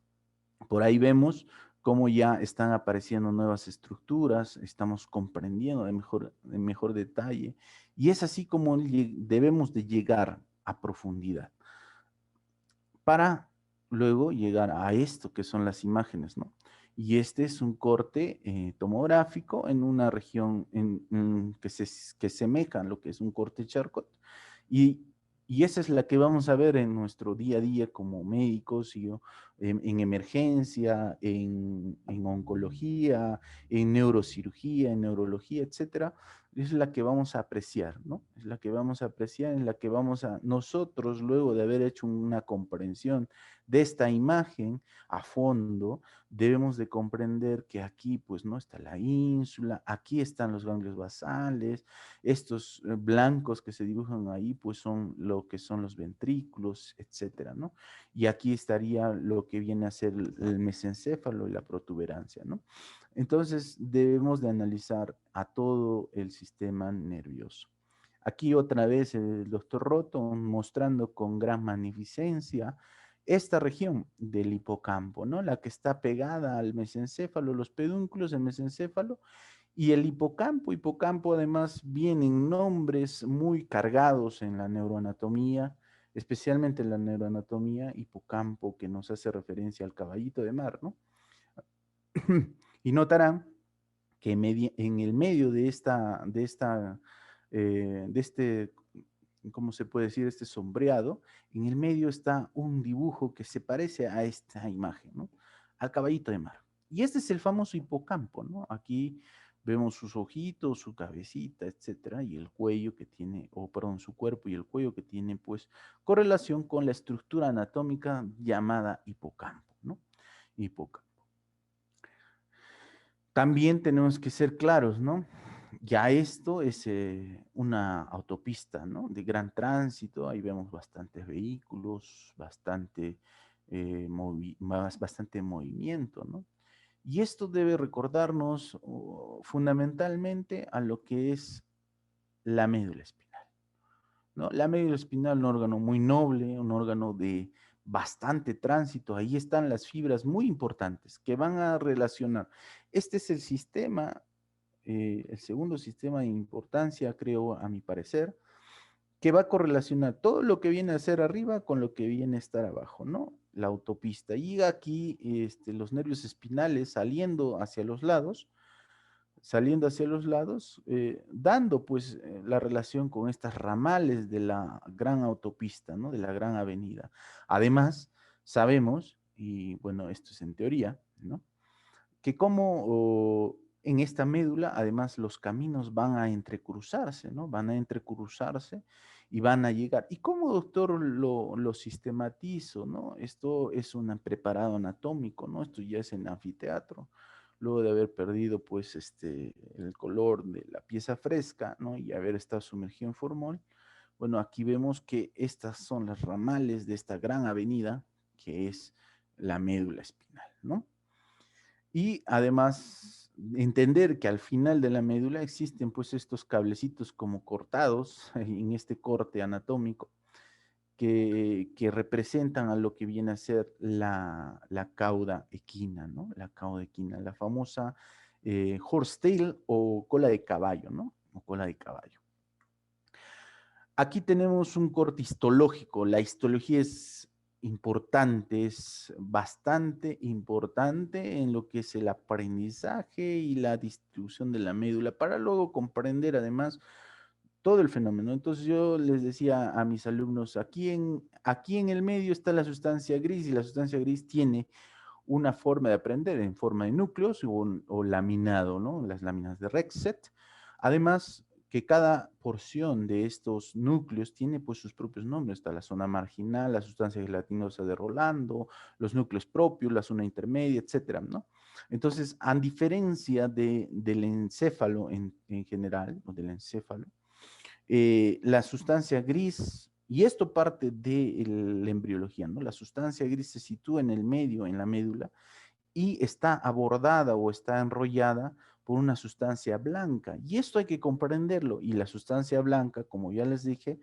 por ahí vemos cómo ya están apareciendo nuevas estructuras, estamos comprendiendo de mejor detalle, y es así como debemos de llegar a profundidad para luego llegar a esto que son las imágenes, ¿no? Y este es un corte tomográfico en una región que semeja a lo que es un corte Charcot. Y, y esa es la que vamos a ver en nuestro día a día como médicos, en emergencia, en oncología, en neurocirugía, en neurología, etcétera. Es la que vamos a apreciar, ¿no? Es la que vamos a apreciar, en la que vamos a, nosotros, luego de haber hecho una comprensión de esta imagen a fondo, debemos de comprender que aquí, pues, no está la ínsula, aquí están los ganglios basales, estos blancos que se dibujan ahí, pues, son lo que son los ventrículos, etcétera, ¿no? Y aquí estaría lo que viene a ser el mesencéfalo y la protuberancia, ¿no? Entonces, debemos de analizar a todo el sistema nervioso. Aquí otra vez el doctor Roton mostrando con gran magnificencia esta región del hipocampo, ¿no? La que está pegada al mesencéfalo, los pedúnculos del mesencéfalo y el hipocampo además vienen nombres muy cargados en la neuroanatomía, especialmente en la neuroanatomía, hipocampo que nos hace referencia al caballito de mar, ¿no? Y notarán que en el medio de este, ¿cómo se puede decir? Este sombreado, en el medio está un dibujo que se parece a esta imagen, ¿no? Al caballito de mar. Y este es el famoso hipocampo, ¿no? Aquí vemos sus ojitos, su cabecita, etcétera, y el cuello que tiene, o perdón, su cuerpo y el cuello que tiene, pues, correlación con la estructura anatómica llamada hipocampo, ¿no? Hipocampo. También tenemos que ser claros, ¿no? Ya esto es una autopista, ¿no? De gran tránsito, ahí vemos bastantes vehículos, bastante movimiento, ¿no? Y esto debe recordarnos fundamentalmente a lo que es la médula espinal, ¿no? La médula espinal, un órgano muy noble, un órgano de bastante tránsito, ahí están las fibras muy importantes que van a relacionar. Este es el sistema, el segundo sistema de importancia, creo, a mi parecer, que va a correlacionar todo lo que viene a ser arriba con lo que viene a estar abajo, ¿no? La autopista. Y aquí los nervios espinales saliendo hacia los lados, dando pues la relación con estas ramales de la gran autopista, ¿no? De la gran avenida. Además, sabemos, y bueno, esto es en teoría, ¿no? Que como en esta médula, además, los caminos van a entrecruzarse, ¿no? Van a entrecruzarse y van a llegar. ¿Y cómo, doctor, lo sistematizo, no? Esto es un preparado anatómico, ¿no? Esto ya es en anfiteatro, luego de haber perdido, pues, el color de la pieza fresca, ¿no? Y haber estado sumergido en formol. Bueno, aquí vemos que estas son las ramales de esta gran avenida, que es la médula espinal, ¿no? Y además entender que al final de la médula existen pues estos cablecitos como cortados en este corte anatómico que representan a lo que viene a ser la cauda equina, ¿no? La cauda equina, la famosa horsetail o cola de caballo, ¿no? O cola de caballo. Aquí tenemos un corte histológico. La histología es importante, es bastante importante en lo que es el aprendizaje y la distribución de la médula, para luego comprender además todo el fenómeno. Entonces yo les decía a mis alumnos, aquí en el medio está la sustancia gris y la sustancia gris tiene una forma de aprender en forma de núcleos o laminado, ¿no? Las láminas de Rexet. Además, que cada porción de estos núcleos tiene pues sus propios nombres. Está la zona marginal, la sustancia gelatinosa de Rolando, los núcleos propios, la zona intermedia, etcétera, ¿no? Entonces, a diferencia del encéfalo en general, o del encéfalo, la sustancia gris, y esto parte de la embriología, ¿no? La sustancia gris se sitúa en el medio, en la médula, y está abordada o está enrollada por una sustancia blanca. Y esto hay que comprenderlo. Y la sustancia blanca, como ya les dije,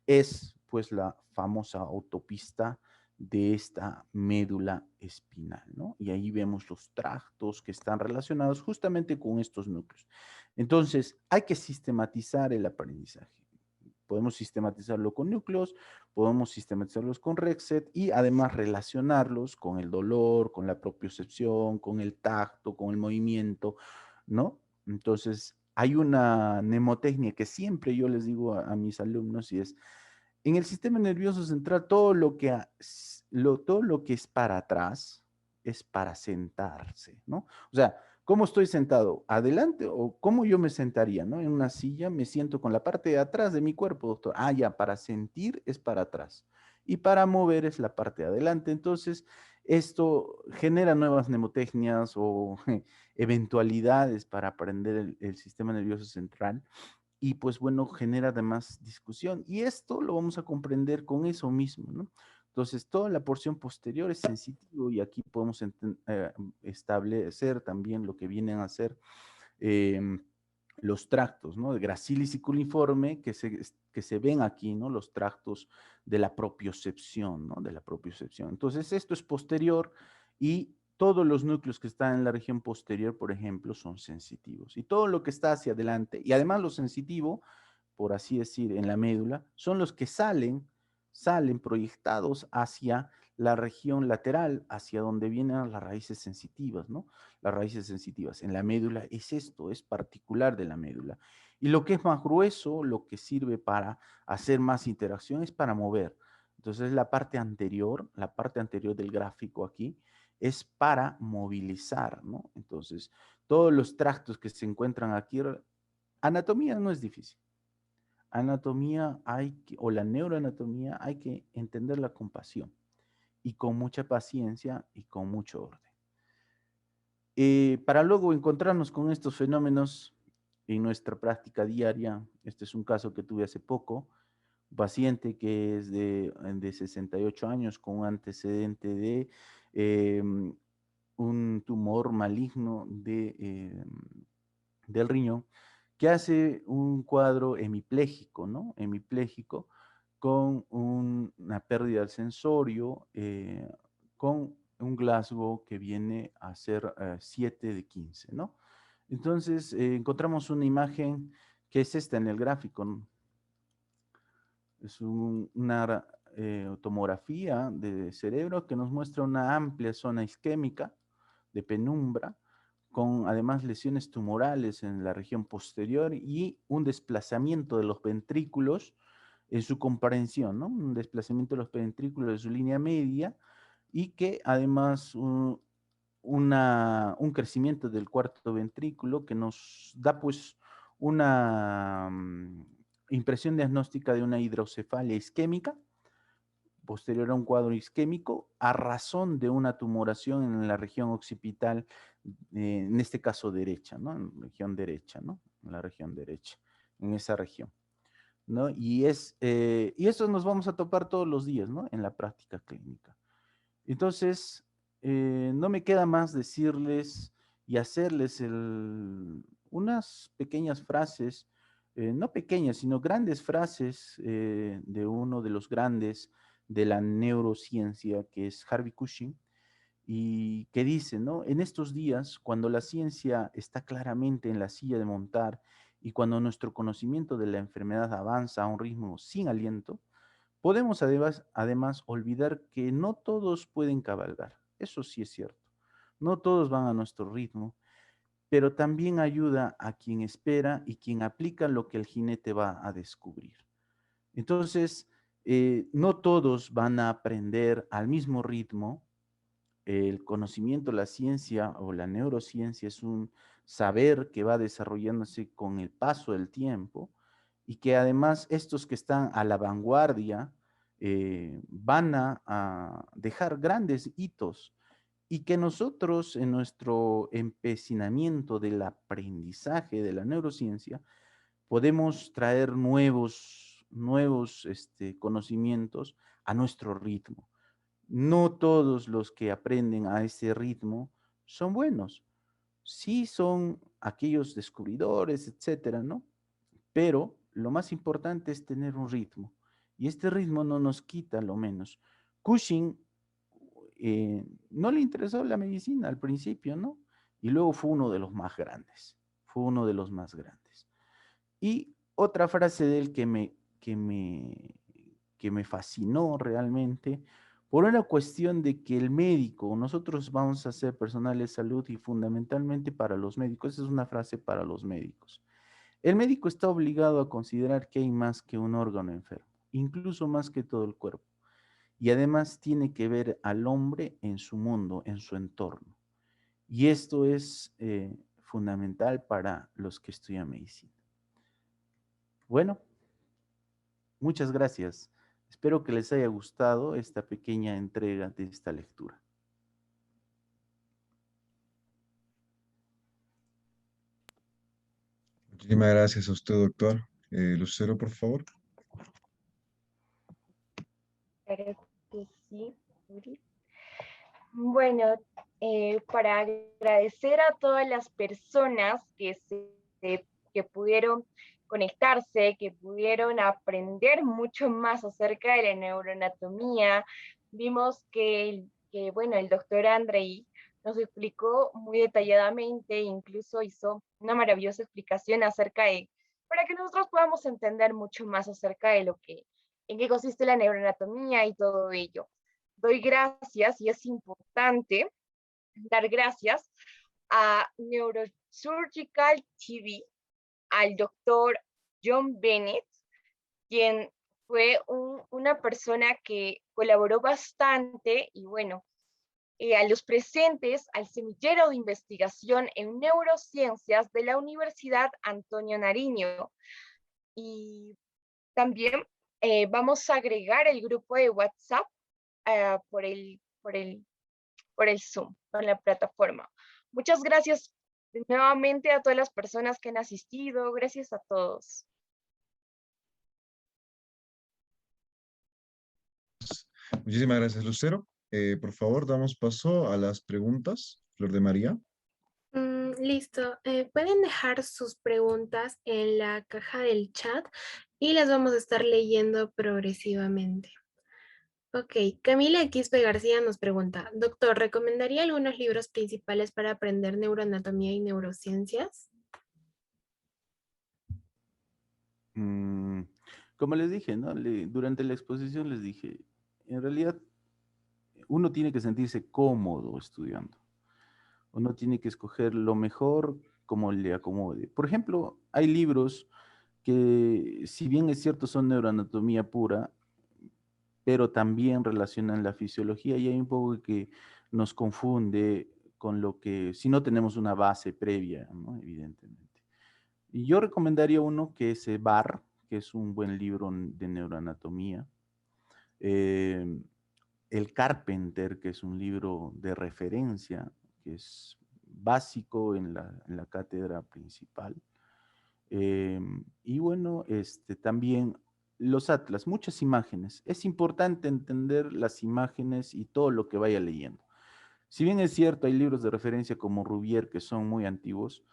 es pues la famosa autopista de esta médula espinal, ¿no? Y ahí vemos los tractos que están relacionados justamente con estos núcleos. Entonces, hay que sistematizar el aprendizaje. Podemos sistematizarlo con núcleos, podemos sistematizarlos con Rexet y además relacionarlos con el dolor, con la propiocepción, con el tacto, con el movimiento, ¿no? Entonces, hay una mnemotecnia que siempre yo les digo a mis alumnos y es, en el sistema nervioso central, todo lo que es para atrás es para sentarse, ¿no? O sea, ¿cómo estoy sentado? ¿Adelante o cómo yo me sentaría, ¿no? En una silla me siento con la parte de atrás de mi cuerpo, doctor. Ah, ya, para sentir es para atrás y para mover es la parte de adelante. Entonces, esto genera nuevas mnemotecnias o eventualidades para aprender el sistema nervioso central y pues bueno, genera además discusión. Y esto lo vamos a comprender con eso mismo, ¿no? Entonces, toda la porción posterior es sensitivo y aquí podemos establecer también lo que vienen a ser los tractos, ¿no? De gracilis y culiforme que se ven aquí, ¿no? Los tractos de la propiocepción, ¿no? De la propiocepción. Entonces, esto es posterior y todos los núcleos que están en la región posterior, por ejemplo, son sensitivos. Y todo lo que está hacia adelante, y además lo sensitivo, por así decir, en la médula, son los que salen proyectados hacia la región lateral, hacia donde vienen las raíces sensitivas, ¿no? Las raíces sensitivas. En la médula es esto, es particular de la médula. Y lo que es más grueso, lo que sirve para hacer más interacción es para mover. Entonces la parte anterior del gráfico aquí, es para movilizar, ¿no? Entonces, todos los tractos que se encuentran aquí, anatomía no es difícil. Anatomía o la neuroanatomía hay que entenderla con pasión y con mucha paciencia y con mucho orden. Para luego encontrarnos con estos fenómenos en nuestra práctica diaria, este es un caso que tuve hace poco, un paciente que es de 68 años con un antecedente de un tumor maligno del riñón, que hace un cuadro hemipléjico, ¿no? Hemipléjico, con una pérdida del sensorio, con un Glasgow que viene a ser 7 de 15, ¿no? Entonces, encontramos una imagen que es esta en el gráfico, ¿no? Es una tomografía de cerebro que nos muestra una amplia zona isquémica de penumbra, con además lesiones tumorales en la región posterior y un desplazamiento de los ventrículos en su comprensión, ¿no? Un desplazamiento de los ventrículos de su línea media y que además un crecimiento del cuarto ventrículo que nos da pues una impresión diagnóstica de una hidrocefalia isquémica posterior a un cuadro isquémico a razón de una tumoración en la región occipital, en este caso derecha, ¿no? En región derecha, ¿no? En la región derecha, en esa región, ¿no? Y eso nos vamos a topar todos los días, ¿no? En la práctica clínica. Entonces, no me queda más decirles y hacerles unas pequeñas frases, no pequeñas, sino grandes frases de uno de los grandes de la neurociencia, que es Harvey Cushing, y que dice, ¿no? En estos días, cuando la ciencia está claramente en la silla de montar y cuando nuestro conocimiento de la enfermedad avanza a un ritmo sin aliento, podemos además olvidar que no todos pueden cabalgar. Eso sí es cierto. No todos van a nuestro ritmo pero también ayuda a quien espera y quien aplica lo que el jinete va a descubrir. Entonces, no todos van a aprender al mismo ritmo. El conocimiento, la ciencia o la neurociencia es un saber que va desarrollándose con el paso del tiempo y que además estos que están a la vanguardia van a dejar grandes hitos y que nosotros en nuestro empecinamiento del aprendizaje de la neurociencia podemos traer nuevos conocimientos a nuestro ritmo. No todos los que aprenden a ese ritmo son buenos. Sí son aquellos descubridores, etcétera, ¿no? Pero lo más importante es tener un ritmo. Y este ritmo no nos quita lo menos. Cushing no le interesó la medicina al principio, ¿no? Y luego fue uno de los más grandes. Fue uno de los más grandes. Y otra frase de él que me fascinó realmente, por una cuestión de que el médico, nosotros vamos a ser personal de salud y fundamentalmente para los médicos, esa es una frase para los médicos. El médico está obligado a considerar que hay más que un órgano enfermo, incluso más que todo el cuerpo. Y además tiene que ver al hombre en su mundo, en su entorno. Y esto es fundamental para los que estudian medicina. Bueno, muchas gracias. Espero que les haya gustado esta pequeña entrega de esta lectura. Muchísimas gracias a usted, doctor. Lucero, por favor. Claro que sí, Yuri. Bueno, para agradecer a todas las personas que pudieron conectarse, que pudieron aprender mucho más acerca de la neuroanatomía, vimos bueno, el doctor Andrei nos explicó muy detalladamente, incluso hizo una maravillosa explicación para que nosotros podamos entender mucho más acerca de en qué consiste la neuroanatomía y todo ello. Doy gracias y es importante dar gracias a Neurosurgical TV, al doctor John Bennett, quien fue una persona que colaboró bastante y bueno, a los presentes al semillero de investigación en neurociencias de la Universidad Antonio Nariño. Y también vamos a agregar el grupo de WhatsApp por el Zoom, por la plataforma. Muchas gracias nuevamente a todas las personas que han asistido. Gracias a todos. Muchísimas gracias, Lucero. Por favor, damos paso a las preguntas. Flor de María. Listo. Pueden dejar sus preguntas en la caja del chat y las vamos a estar leyendo progresivamente. Ok, Camila Quispe García nos pregunta, doctor, ¿recomendaría algunos libros principales para aprender neuroanatomía y neurociencias? Como les dije, ¿no? Durante la exposición les dije, en realidad uno tiene que sentirse cómodo estudiando. Uno tiene que escoger lo mejor como le acomode. Por ejemplo, hay libros que, si bien es cierto, son neuroanatomía pura, pero también relacionan la fisiología y hay un poco que nos confunde con lo que, si no tenemos una base previa, ¿no? Evidentemente. Y yo recomendaría uno que es Barr, que es un buen libro de neuroanatomía. El Carpenter, que es un libro de referencia, que es básico en la cátedra principal. Y bueno, también los atlas, muchas imágenes. Es importante entender las imágenes y todo lo que vaya leyendo. Si bien es cierto, hay libros de referencia como Rubier que son muy antiguos,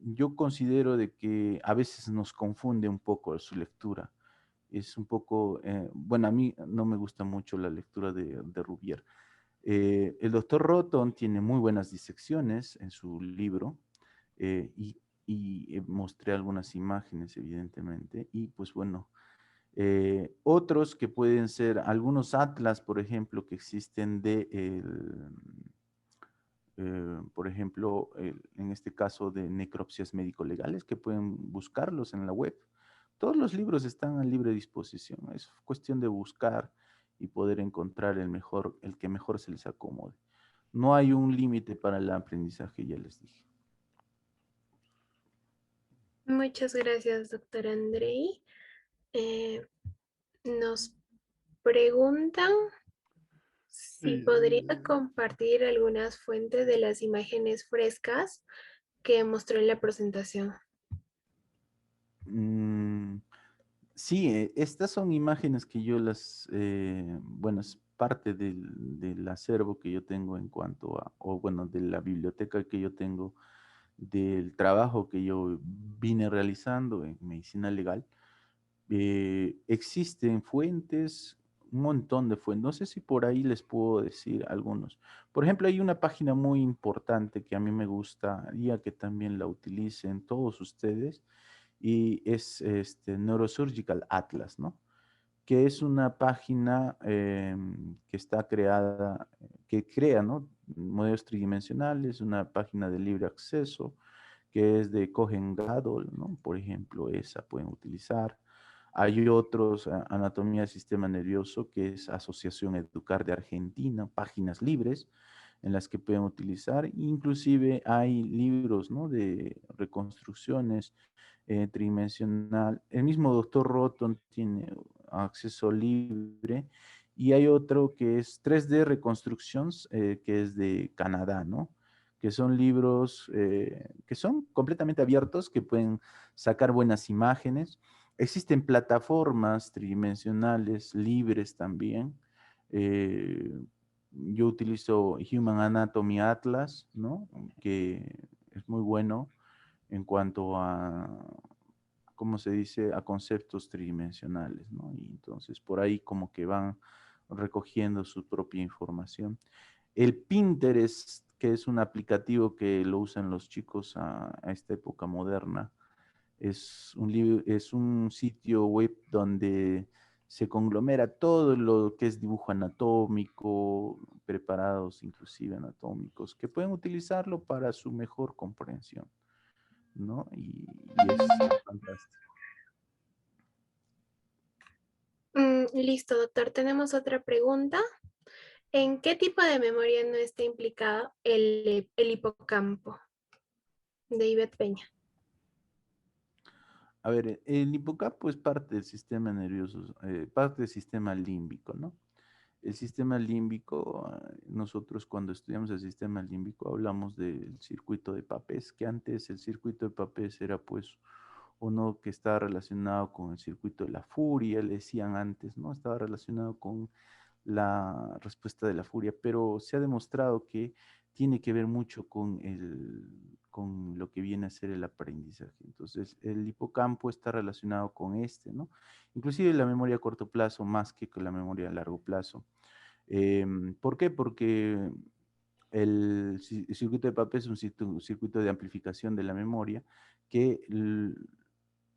yo considero de que a veces nos confunde un poco su lectura. Es un poco, bueno, a mí no me gusta mucho la lectura de Rubier. El doctor Roton tiene muy buenas disecciones en su libro y mostré algunas imágenes, evidentemente, y pues bueno, otros que pueden ser algunos atlas, por ejemplo, que existen Por ejemplo, en este caso de necropsias médico-legales, que pueden buscarlos en la web. Todos los libros están a libre disposición. Es cuestión de buscar y poder encontrar el que mejor se les acomode. No hay un límite para el aprendizaje, ya les dije. Muchas gracias, doctor Andrei. Nos preguntan si Sí, podría compartir algunas fuentes de las imágenes frescas que mostró en la presentación. Mm, sí, estas son imágenes que yo bueno, es parte del acervo que yo tengo en cuanto a, o bueno, de la biblioteca que yo tengo, del trabajo que yo vine realizando en medicina legal. Existen fuentes, un montón de fuentes. No sé si por ahí les puedo decir algunos. Por ejemplo, hay una página muy importante que a mí me gustaría que también la utilicen todos ustedes y es Neurosurgical Atlas, ¿no? Que es una página que está creada, que crea, ¿no? Modelos tridimensionales, una página de libre acceso, que es de Cohen Gadol, ¿no? Por ejemplo, esa pueden utilizar. Hay otros, Anatomía del Sistema Nervioso, que es Asociación Educar de Argentina, páginas libres en las que pueden utilizar. Inclusive hay libros, ¿no? De reconstrucciones tridimensional. El mismo doctor Roton tiene acceso libre. Y hay otro que es 3D Reconstructions, que es de Canadá, ¿no? Que son libros que son completamente abiertos, que pueden sacar buenas imágenes. Existen plataformas tridimensionales libres también. Yo utilizo Human Anatomy Atlas, ¿no? Que es muy bueno en cuanto a, ¿cómo se dice?, a conceptos tridimensionales, ¿no? Y entonces por ahí como que van recogiendo su propia información. El Pinterest, que es un aplicativo que lo usan los chicos a esta época moderna, es un sitio web donde se conglomera todo lo que es dibujo anatómico, preparados inclusive anatómicos, que pueden utilizarlo para su mejor comprensión, ¿no? Y es fantástico. Listo, doctor. Tenemos otra pregunta. ¿En qué tipo de memoria no está implicado el hipocampo? De Ivette Peña. A ver, el hipocampo es parte del sistema nervioso, parte del sistema límbico, ¿no? El sistema límbico, nosotros cuando estudiamos el sistema límbico hablamos del circuito de Papez, que antes el circuito de Papez era pues uno que estaba relacionado con el circuito de la furia, le decían antes, ¿no? Estaba relacionado con la respuesta de la furia, pero se ha demostrado que tiene que ver mucho con lo que viene a ser el aprendizaje. Entonces, el hipocampo está relacionado con ¿no? Inclusive la memoria a corto plazo más que con la memoria a largo plazo. ¿Por qué? Porque el circuito de Papez es un circuito de amplificación de la memoria que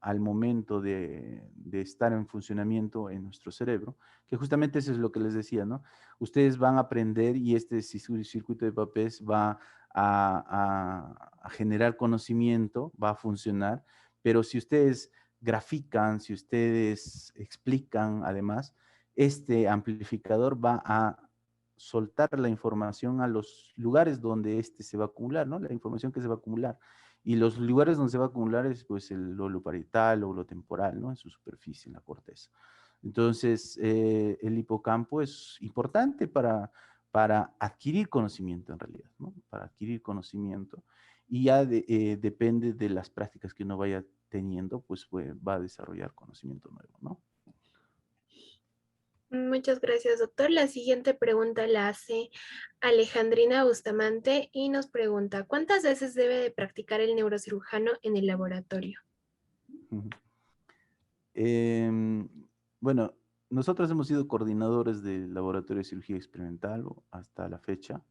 al momento de estar en funcionamiento en nuestro cerebro, que justamente eso es lo que les decía, ¿no? Ustedes van a aprender y este circuito de Papez va a generar conocimiento, va a funcionar, pero si ustedes grafican, si ustedes explican, además, este amplificador va a soltar la información a los lugares donde este se va a acumular, ¿no? La información que se va a acumular. Y los lugares donde se va a acumular es pues el lóbulo parietal, lóbulo temporal, ¿no? En su superficie, en la corteza. Entonces, el hipocampo es importante para adquirir conocimiento en realidad, ¿no? Para adquirir conocimiento. Y ya depende de las prácticas que uno vaya teniendo, pues va a desarrollar conocimiento nuevo, ¿no? Muchas gracias, doctor. La siguiente pregunta la hace Alejandrina Bustamante y nos pregunta, ¿cuántas veces debe de practicar el neurocirujano en el laboratorio? Em, bueno, nosotros hemos sido coordinadores del Laboratorio de Cirugía Experimental hasta la fecha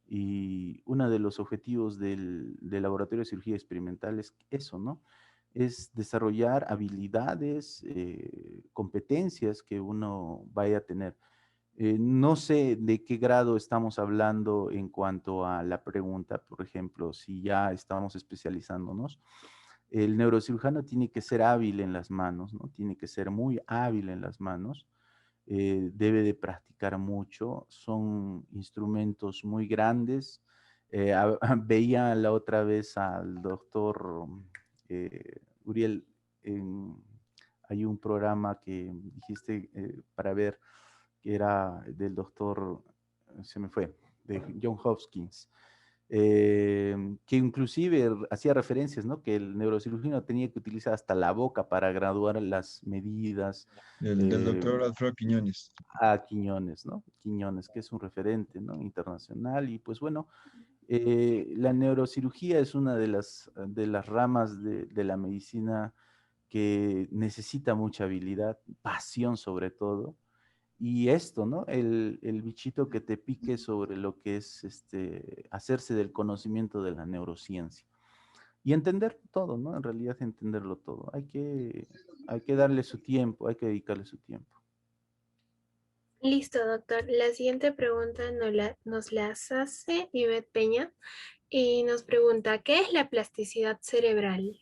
y uno de los objetivos del Laboratorio de Cirugía Experimental es eso, ¿no? Es desarrollar habilidades, competencias que uno vaya a tener. No sé de qué grado estamos hablando en cuanto a la pregunta, por ejemplo, si ya estamos especializándonos. El neurocirujano tiene que ser hábil en las manos, ¿no? Tiene que ser muy hábil en las manos, debe de practicar mucho, son instrumentos muy grandes. Veía la otra vez al doctor Uriel, hay un programa que dijiste para ver, que era del doctor, se me fue, de John Hopkins, que inclusive hacía referencias, ¿no? Que el neurocirujano tenía que utilizar hasta la boca para graduar las medidas. Del doctor Alfredo Quiñones. A Quiñones, ¿no? Quiñones, que es un referente, ¿no? Internacional. Y pues bueno, la neurocirugía es una de las ramas de la medicina que necesita mucha habilidad, pasión sobre todo. Y esto, ¿no? El bichito que te pique sobre lo que es hacerse del conocimiento de la neurociencia. Y entender todo, ¿no? En realidad entenderlo todo. Hay que darle su tiempo, hay que dedicarle su tiempo. Listo, doctor. La siguiente pregunta nos la hace Ivette Peña y nos pregunta, ¿qué es la plasticidad cerebral?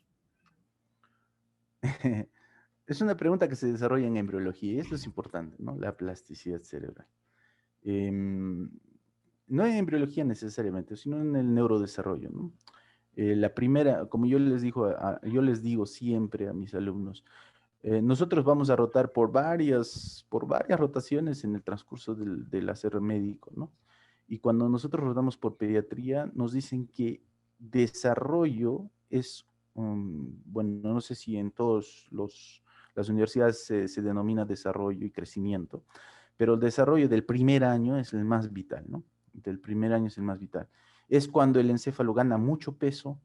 Es una pregunta que se desarrolla en embriología y esto es importante, ¿no? La plasticidad cerebral. No en embriología necesariamente, sino en el neurodesarrollo, ¿no? La primera, como yo les digo siempre a mis alumnos, nosotros vamos a rotar por varias rotaciones en el transcurso del hacer médico, ¿no? Y cuando nosotros rodamos por pediatría, nos dicen que desarrollo es, bueno, no sé si en todas las universidades se denomina desarrollo y crecimiento, pero el desarrollo del primer año es el más vital, ¿no? Del primer año es el más vital. Es cuando el encéfalo gana mucho peso,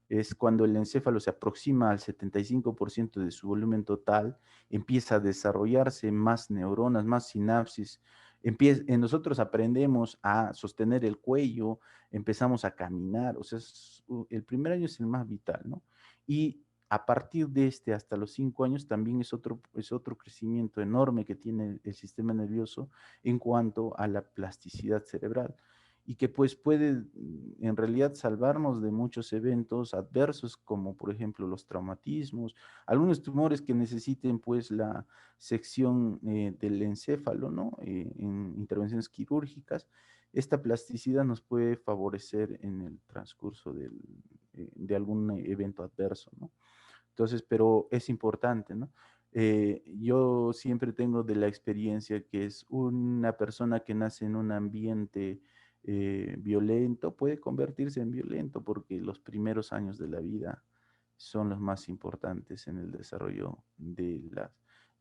es cuando el encéfalo se aproxima al 75% de su volumen total, empieza a desarrollarse más neuronas, más sinapsis. Nosotros aprendemos a sostener el cuello, empezamos a caminar, o sea, el primer año es el más vital, ¿no? Y a partir de hasta los 5 años también es otro crecimiento enorme que tiene el sistema nervioso en cuanto a la plasticidad cerebral y que pues puede en realidad salvarnos de muchos eventos adversos como por ejemplo los traumatismos, algunos tumores que necesiten pues la sección del encéfalo, ¿no? En intervenciones quirúrgicas. Esta plasticidad nos puede favorecer en el transcurso de algún evento adverso, ¿no? Entonces, pero es importante, ¿no? Yo siempre tengo de la experiencia que es una persona que nace en un ambiente violento, puede convertirse en violento porque los primeros años de la vida son los más importantes en el desarrollo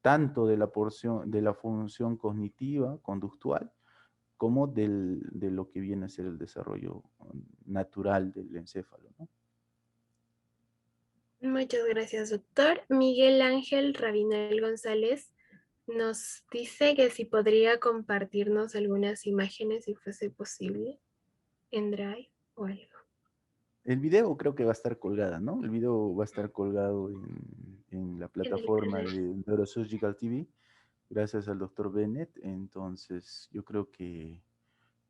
tanto de la porción, de la función cognitiva, conductual, como de lo que viene a ser el desarrollo natural del encéfalo, ¿no? Muchas gracias, doctor. Miguel Ángel Rabinel González nos dice que si podría compartirnos algunas imágenes si fuese posible en Drive o algo. El video creo que va a estar colgada, ¿no? El video va a estar colgado en la En el plataforma canal. de Neurosurgical TV, gracias al doctor Bennett. Entonces, yo creo que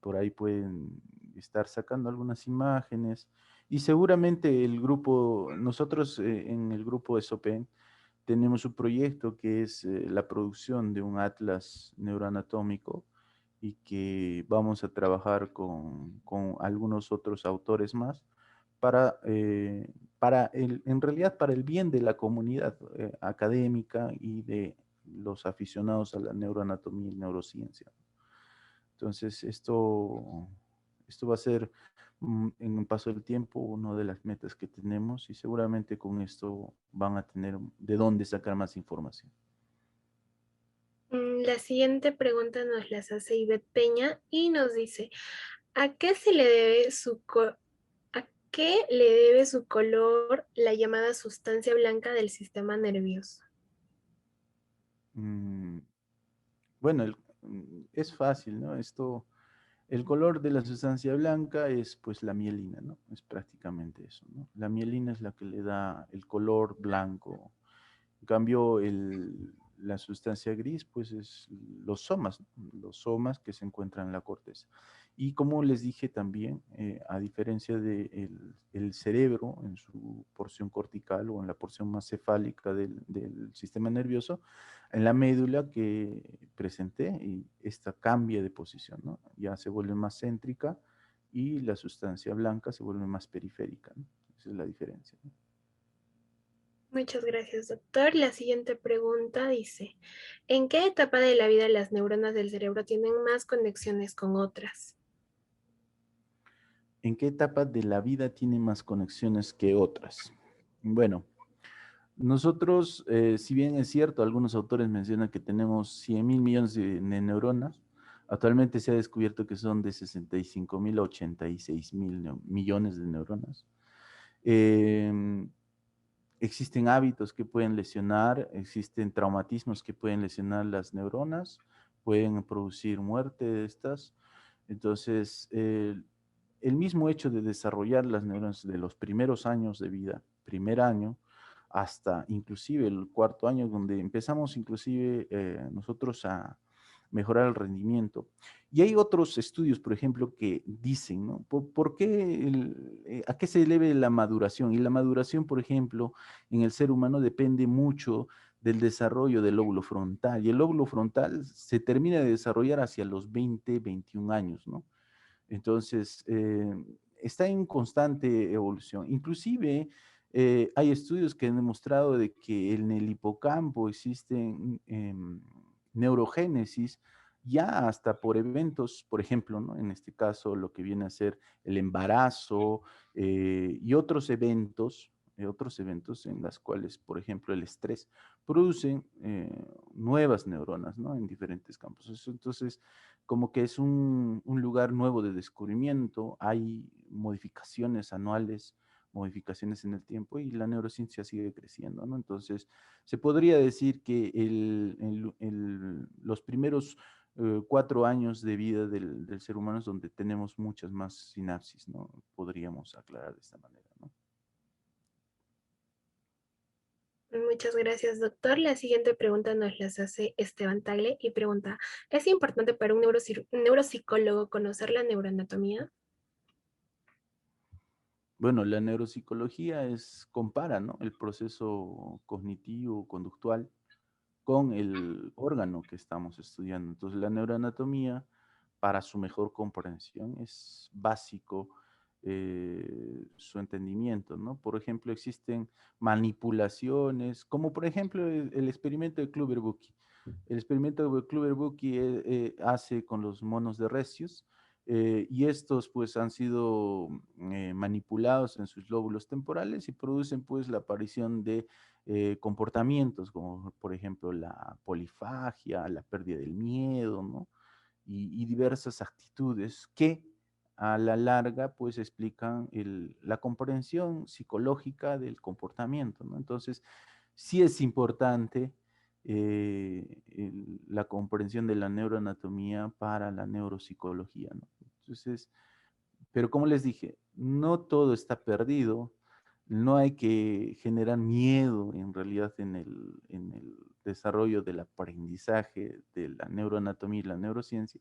por ahí pueden estar sacando algunas imágenes. Y seguramente nosotros en el grupo de SOPEN tenemos un proyecto que es la producción de un atlas neuroanatómico y que vamos a trabajar con algunos otros autores más en realidad para el bien de la comunidad académica y de los aficionados a la neuroanatomía y neurociencia. Entonces, esto va a ser en el paso del tiempo una de las metas que tenemos y seguramente con esto van a tener de dónde sacar más información. La siguiente pregunta nos la hace Ivette Peña y nos dice, ¿a qué se le debe ¿a qué le debe su color la llamada sustancia blanca del sistema nervioso? Bueno, es fácil, ¿no? El color de la sustancia blanca es pues la mielina, ¿no? Es prácticamente eso, ¿no? La mielina es la que le da el color blanco. En cambio, la sustancia gris, pues es los somas que se encuentran en la corteza. Y como les dije también, a diferencia del el cerebro en su porción cortical o en la porción más cefálica del sistema nervioso, en la médula que presenté, y esta cambia de posición, ¿no? Ya se vuelve más céntrica y la sustancia blanca se vuelve más periférica, ¿no? Esa es la diferencia, ¿no? Muchas gracias, doctor. La siguiente pregunta dice, ¿en qué etapa de la vida las neuronas del cerebro tienen más conexiones con otras? ¿En qué etapa de la vida tiene más conexiones que otras? Bueno, nosotros, si bien es cierto, algunos autores mencionan que tenemos 100.000 millones de neuronas, actualmente se ha descubierto que son de 65.000 a 86.000 millones de neuronas. Existen hábitos que pueden lesionar, existen traumatismos que pueden lesionar las neuronas, pueden producir muerte de estas. Entonces, el mismo hecho de desarrollar las neuronas de los primeros años de vida, primer año, hasta inclusive el cuarto año, donde empezamos inclusive nosotros a mejorar el rendimiento. Y hay otros estudios, por ejemplo, que dicen, ¿no? ¿Por qué a qué se debe la maduración? Y la maduración, por ejemplo, en el ser humano depende mucho del desarrollo del lóbulo frontal. Y el lóbulo frontal se termina de desarrollar hacia los 20, 21 años, ¿no? Entonces, está en constante evolución. Inclusive, hay estudios que han demostrado de que en el hipocampo existen neurogénesis ya hasta por eventos, por ejemplo, ¿no? En este caso, lo que viene a ser el embarazo y otros eventos en las cuales, por ejemplo, el estrés produce nuevas neuronas, ¿no? En diferentes campos. Entonces, como que es un lugar nuevo de descubrimiento, hay modificaciones anuales, modificaciones en el tiempo y la neurociencia sigue creciendo, ¿no? Entonces, se podría decir que los primeros 4 años de vida del ser humano es donde tenemos muchas más sinapsis, ¿no? Podríamos aclarar de esta manera, ¿no? Muchas gracias, doctor. La siguiente pregunta nos las hace Esteban Tagle y pregunta, ¿es importante para un neuropsicólogo conocer la neuroanatomía? Bueno, la neuropsicología compara, ¿no? El proceso cognitivo, conductual, con el órgano que estamos estudiando. Entonces, la neuroanatomía, para su mejor comprensión, es básico su entendimiento, ¿no? Por ejemplo, existen manipulaciones, como por ejemplo el experimento de Kluver-Bucy. El experimento de Kluver-Bucy hace con los monos de recios, y estos pues han sido manipulados en sus lóbulos temporales y producen pues la aparición de comportamientos como por ejemplo la polifagia, la pérdida del miedo, ¿no? Y diversas actitudes que a la larga pues explican la comprensión psicológica del comportamiento, ¿no? Entonces, sí es importante la comprensión de la neuroanatomía para la neuropsicología, ¿no? Entonces, pero como les dije, no todo está perdido, no hay que generar miedo en realidad en el desarrollo del aprendizaje de la neuroanatomía y la neurociencia.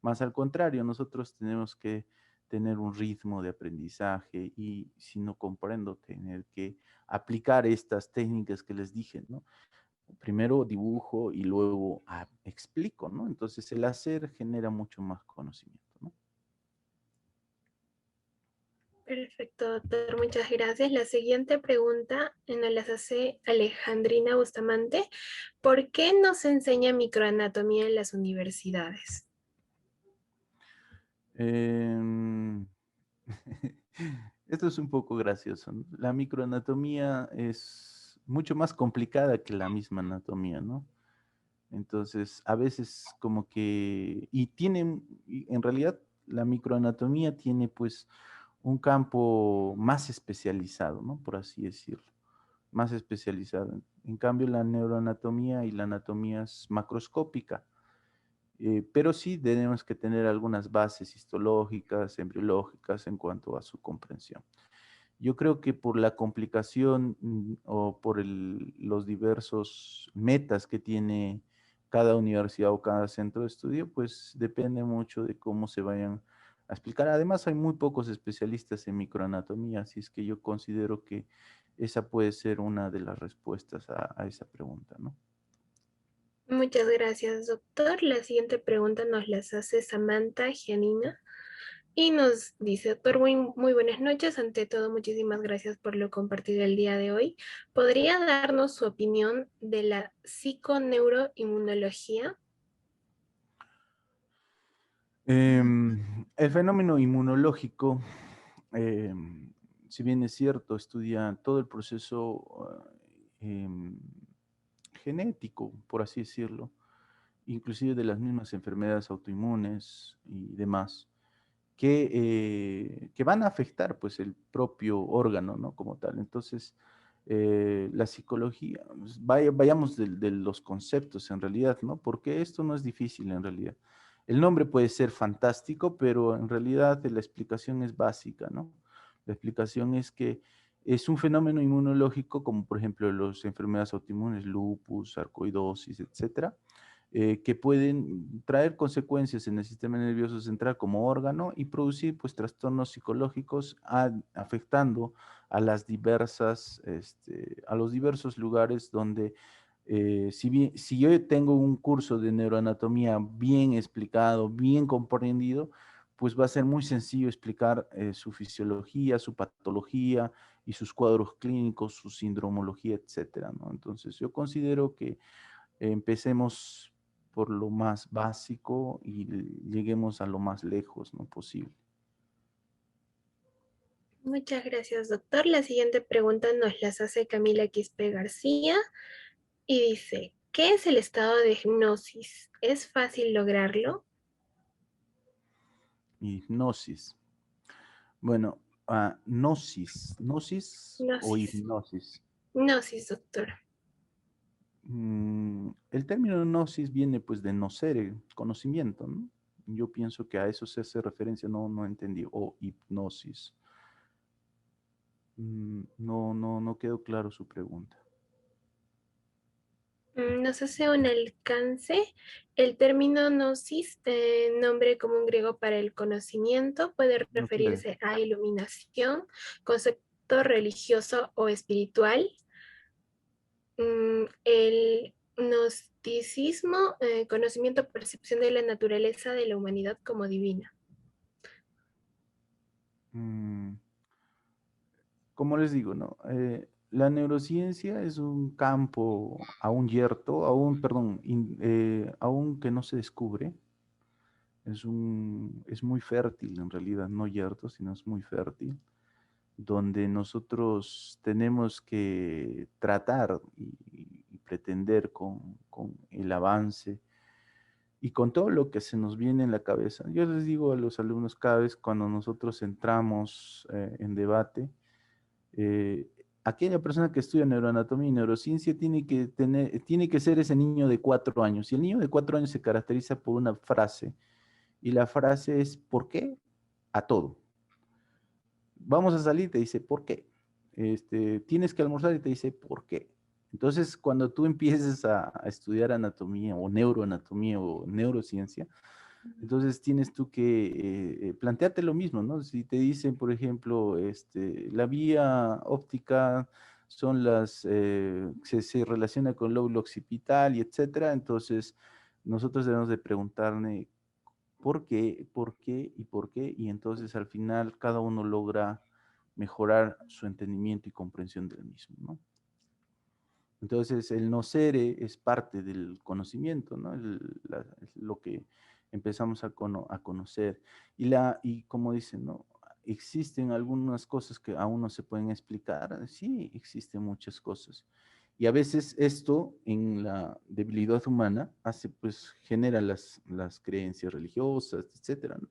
Más al contrario, nosotros tenemos que tener un ritmo de aprendizaje y si no comprendo, tener que aplicar estas técnicas que les dije, ¿no? Primero dibujo y luego explico, ¿no? Entonces el hacer genera mucho más conocimiento, ¿no? Perfecto, doctor. Muchas gracias. La siguiente pregunta nos las hace Alejandrina Bustamante. ¿Por qué no se enseña microanatomía en las universidades? Em, Esto es un poco gracioso, ¿no? La microanatomía es mucho más complicada que la misma anatomía, ¿no? Entonces, a veces como que, y en realidad la microanatomía tiene pues un campo más especializado, ¿no? Por así decirlo, más especializado. En cambio, la neuroanatomía y la anatomía es macroscópica. Pero sí tenemos que tener algunas bases histológicas, embriológicas en cuanto a su comprensión. Yo creo que por la complicación o por los diversos metas que tiene cada universidad o cada centro de estudio, pues depende mucho de cómo se vayan a explicar. Además, hay muy pocos especialistas en microanatomía, así es que yo considero que esa puede ser una de las respuestas a esa pregunta, ¿no? Muchas gracias, doctor. La siguiente pregunta nos las hace Samantha Gianina y nos dice, doctor, muy buenas noches. Ante todo, muchísimas gracias por lo compartido el día de hoy. ¿Podría darnos su opinión de la psiconeuroinmunología? El fenómeno inmunológico, si bien es cierto, estudia todo el proceso genético, por así decirlo, inclusive de las mismas enfermedades autoinmunes y demás, que van a afectar pues el propio órgano, ¿no? Como tal. Entonces, la psicología, pues, vayamos de los conceptos en realidad, ¿no? Porque esto no es difícil en realidad. El nombre puede ser fantástico, pero en realidad la explicación es básica, ¿no? La explicación es que es un fenómeno inmunológico, como por ejemplo las enfermedades autoinmunes, lupus, sarcoidosis, etcétera, que pueden traer consecuencias en el sistema nervioso central como órgano y producir pues trastornos psicológicos afectando a a los diversos lugares donde si yo tengo un curso de neuroanatomía bien explicado, bien comprendido, pues va a ser muy sencillo explicar su fisiología, su patología y sus cuadros clínicos, su sindromología, etcétera, ¿no? Entonces yo considero que empecemos por lo más básico y lleguemos a lo más lejos, ¿no? Posible. Muchas gracias, doctor. La siguiente pregunta nos las hace Camila Quispe García y dice, ¿qué es el estado de hipnosis? ¿Es fácil lograrlo? Hipnosis. Bueno, gnosis o Gnosis. hipnosis. Gnosis, doctor. El término gnosis viene pues de nocere, conocimiento, ¿no? Yo pienso que a eso se hace referencia, no entendí, o hipnosis. No quedó claro su pregunta. Nos hace un alcance. El término gnosis, nombre común griego para el conocimiento, puede No quiere. referirse a iluminación, concepto religioso o espiritual. El gnosticismo, conocimiento o percepción de la naturaleza de la humanidad como divina. Mm, Como les digo, ¿no? La neurociencia es un campo aún yerto, perdón, aún que no se descubre. Es muy fértil en realidad, no yerto, sino es muy fértil, donde nosotros tenemos que tratar y pretender con el avance y con todo lo que se nos viene en la cabeza. Yo les digo a los alumnos cada vez cuando nosotros entramos en debate, eh, aquella persona que estudia neuroanatomía y neurociencia tiene que ser ese niño de 4 años. Y el niño de 4 años se caracteriza por una frase, y la frase es ¿por qué? A todo. Vamos a salir, te dice ¿por qué? Tienes que almorzar y te dice ¿por qué? Entonces, cuando tú empieces a estudiar anatomía o neuroanatomía o neurociencia, entonces tienes tú que plantearte lo mismo, ¿no? Si te dicen, por ejemplo, la vía óptica se relaciona con el lóbulo occipital y etcétera, entonces nosotros debemos de preguntarle por qué y por qué, y entonces al final cada uno logra mejorar su entendimiento y comprensión del mismo, ¿no? Entonces, el nocere es parte del conocimiento, ¿no? Es lo que empezamos a conocer. Y como dicen, ¿no? ¿Existen algunas cosas que aún no se pueden explicar? Sí, existen muchas cosas. Y a veces esto, en la debilidad humana, pues, genera las creencias religiosas, etcétera, ¿no?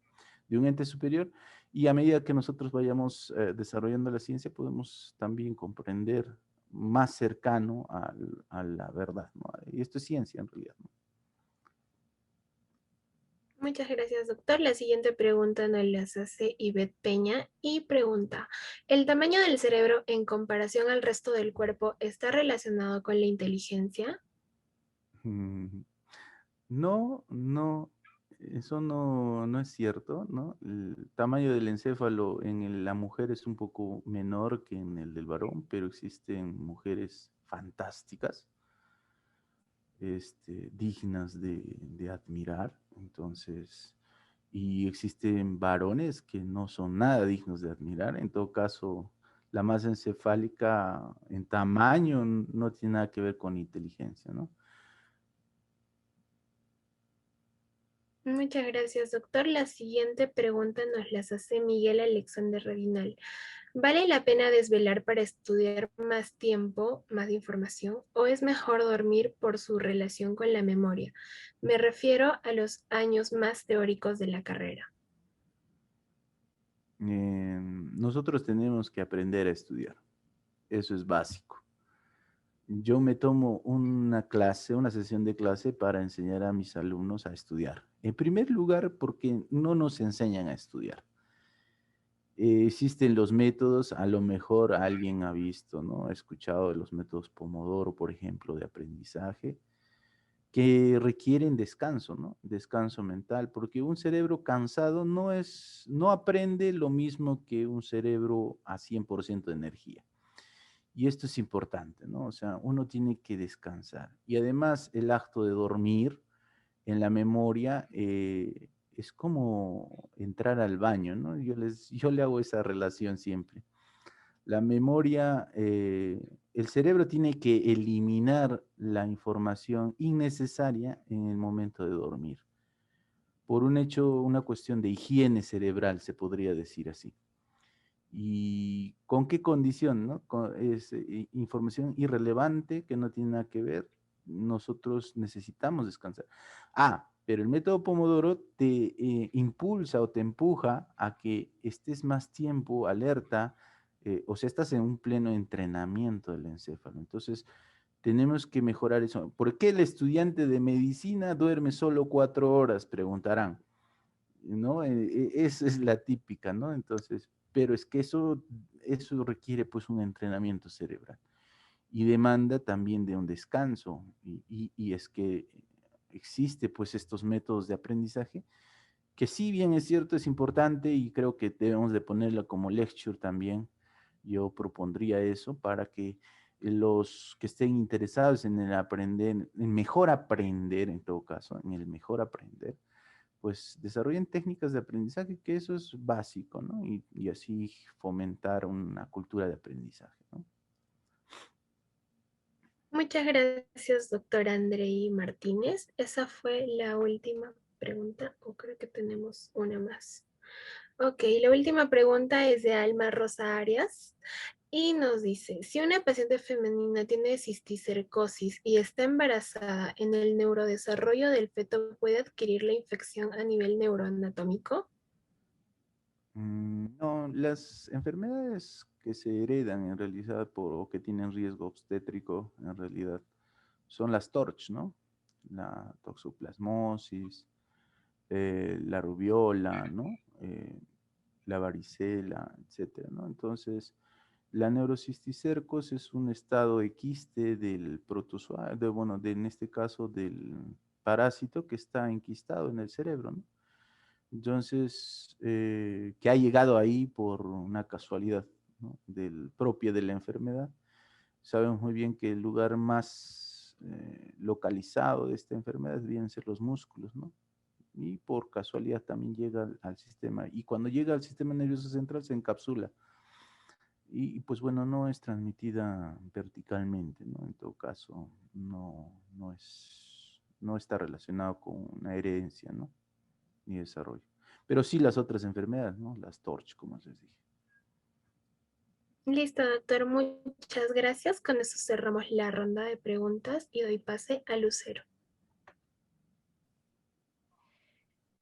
De un ente superior. Y a medida que nosotros vayamos desarrollando la ciencia, podemos también comprender más cercano a la verdad, ¿no? Y esto es ciencia en realidad, ¿no? Muchas gracias, doctor. La siguiente pregunta nos la hace Ivette Peña y pregunta, ¿el tamaño del cerebro en comparación al resto del cuerpo está relacionado con la inteligencia? Mm, No, no, eso no es cierto, ¿no? El tamaño del encéfalo la mujer es un poco menor que en el del varón, pero existen mujeres fantásticas, dignas de admirar. Entonces, y existen varones que no son nada dignos de admirar. En todo caso, la masa encefálica en tamaño no tiene nada que ver con inteligencia, ¿no? Muchas gracias, doctor. La siguiente pregunta nos las hace Miguel Alexander Redinal. ¿Vale la pena desvelar para estudiar más tiempo, más información, o es mejor dormir por su relación con la memoria? Me refiero a los años más teóricos de la carrera. Nosotros tenemos que aprender a estudiar. Eso es básico. Yo me tomo una clase, una sesión de clase para enseñar a mis alumnos a estudiar. En primer lugar, porque no nos enseñan a estudiar. Existen los métodos, a lo mejor alguien ha visto, ¿no? Ha escuchado de los métodos Pomodoro, por ejemplo, de aprendizaje, que requieren descanso, ¿no? Descanso mental, porque un cerebro cansado no aprende lo mismo que un cerebro a 100% de energía. Y esto es importante, ¿no? O sea, uno tiene que descansar. Y además el acto de dormir en la memoria es como entrar al baño, ¿no? Yo le hago esa relación siempre. La memoria, el cerebro tiene que eliminar la información innecesaria en el momento de dormir. Por un hecho, una cuestión de higiene cerebral, se podría decir así. ¿Y con qué condición, no? Es información irrelevante que no tiene nada que ver. Nosotros necesitamos descansar. Pero el método Pomodoro te impulsa o te empuja a que estés más tiempo alerta, o sea, estás en un pleno entrenamiento del encéfalo. Entonces, tenemos que mejorar eso. ¿Por qué el estudiante de medicina duerme solo 4 horas? Preguntarán, ¿no? Esa es la típica, ¿no? Entonces, pero es que eso requiere pues un entrenamiento cerebral y demanda también de un descanso. Y es que existe pues estos métodos de aprendizaje que si bien es cierto es importante y creo que debemos de ponerlo como lecture también. Yo propondría eso para que los que estén interesados en el aprender, en mejor aprender en todo caso, en el mejor aprender, pues desarrollen técnicas de aprendizaje, que eso es básico, ¿no? Y así fomentar una cultura de aprendizaje, ¿no? Muchas gracias, doctor Andrei Martínez. Esa fue la última pregunta, o creo que tenemos una más. Ok, la última pregunta es de Alma Rosa Arias y nos dice, si una paciente femenina tiene cisticercosis y está embarazada, ¿en el neurodesarrollo del feto puede adquirir la infección a nivel neuroanatómico? No, las enfermedades que se heredan en realidad o que tienen riesgo obstétrico en realidad son las TORCH, ¿no? La toxoplasmosis, la rubiola, ¿no? La varicela, etcétera, ¿no? Entonces, la neurocisticercos es un estado de quiste del protozoa, en este caso del parásito que está enquistado en el cerebro, ¿no? Entonces, que ha llegado ahí por una casualidad, ¿no? Propia de la enfermedad. Sabemos muy bien que el lugar más localizado de esta enfermedad deben ser los músculos, ¿no? Y por casualidad también llega al sistema. Y cuando llega al sistema nervioso central se encapsula. Y pues bueno, no es transmitida verticalmente, ¿no? En todo caso, no está relacionado con una herencia, ¿no? Ni desarrollo. Pero sí las otras enfermedades, ¿no? Las TORCH, como les dije. Listo, doctor, muchas gracias. Con eso cerramos la ronda de preguntas y doy pase a Lucero.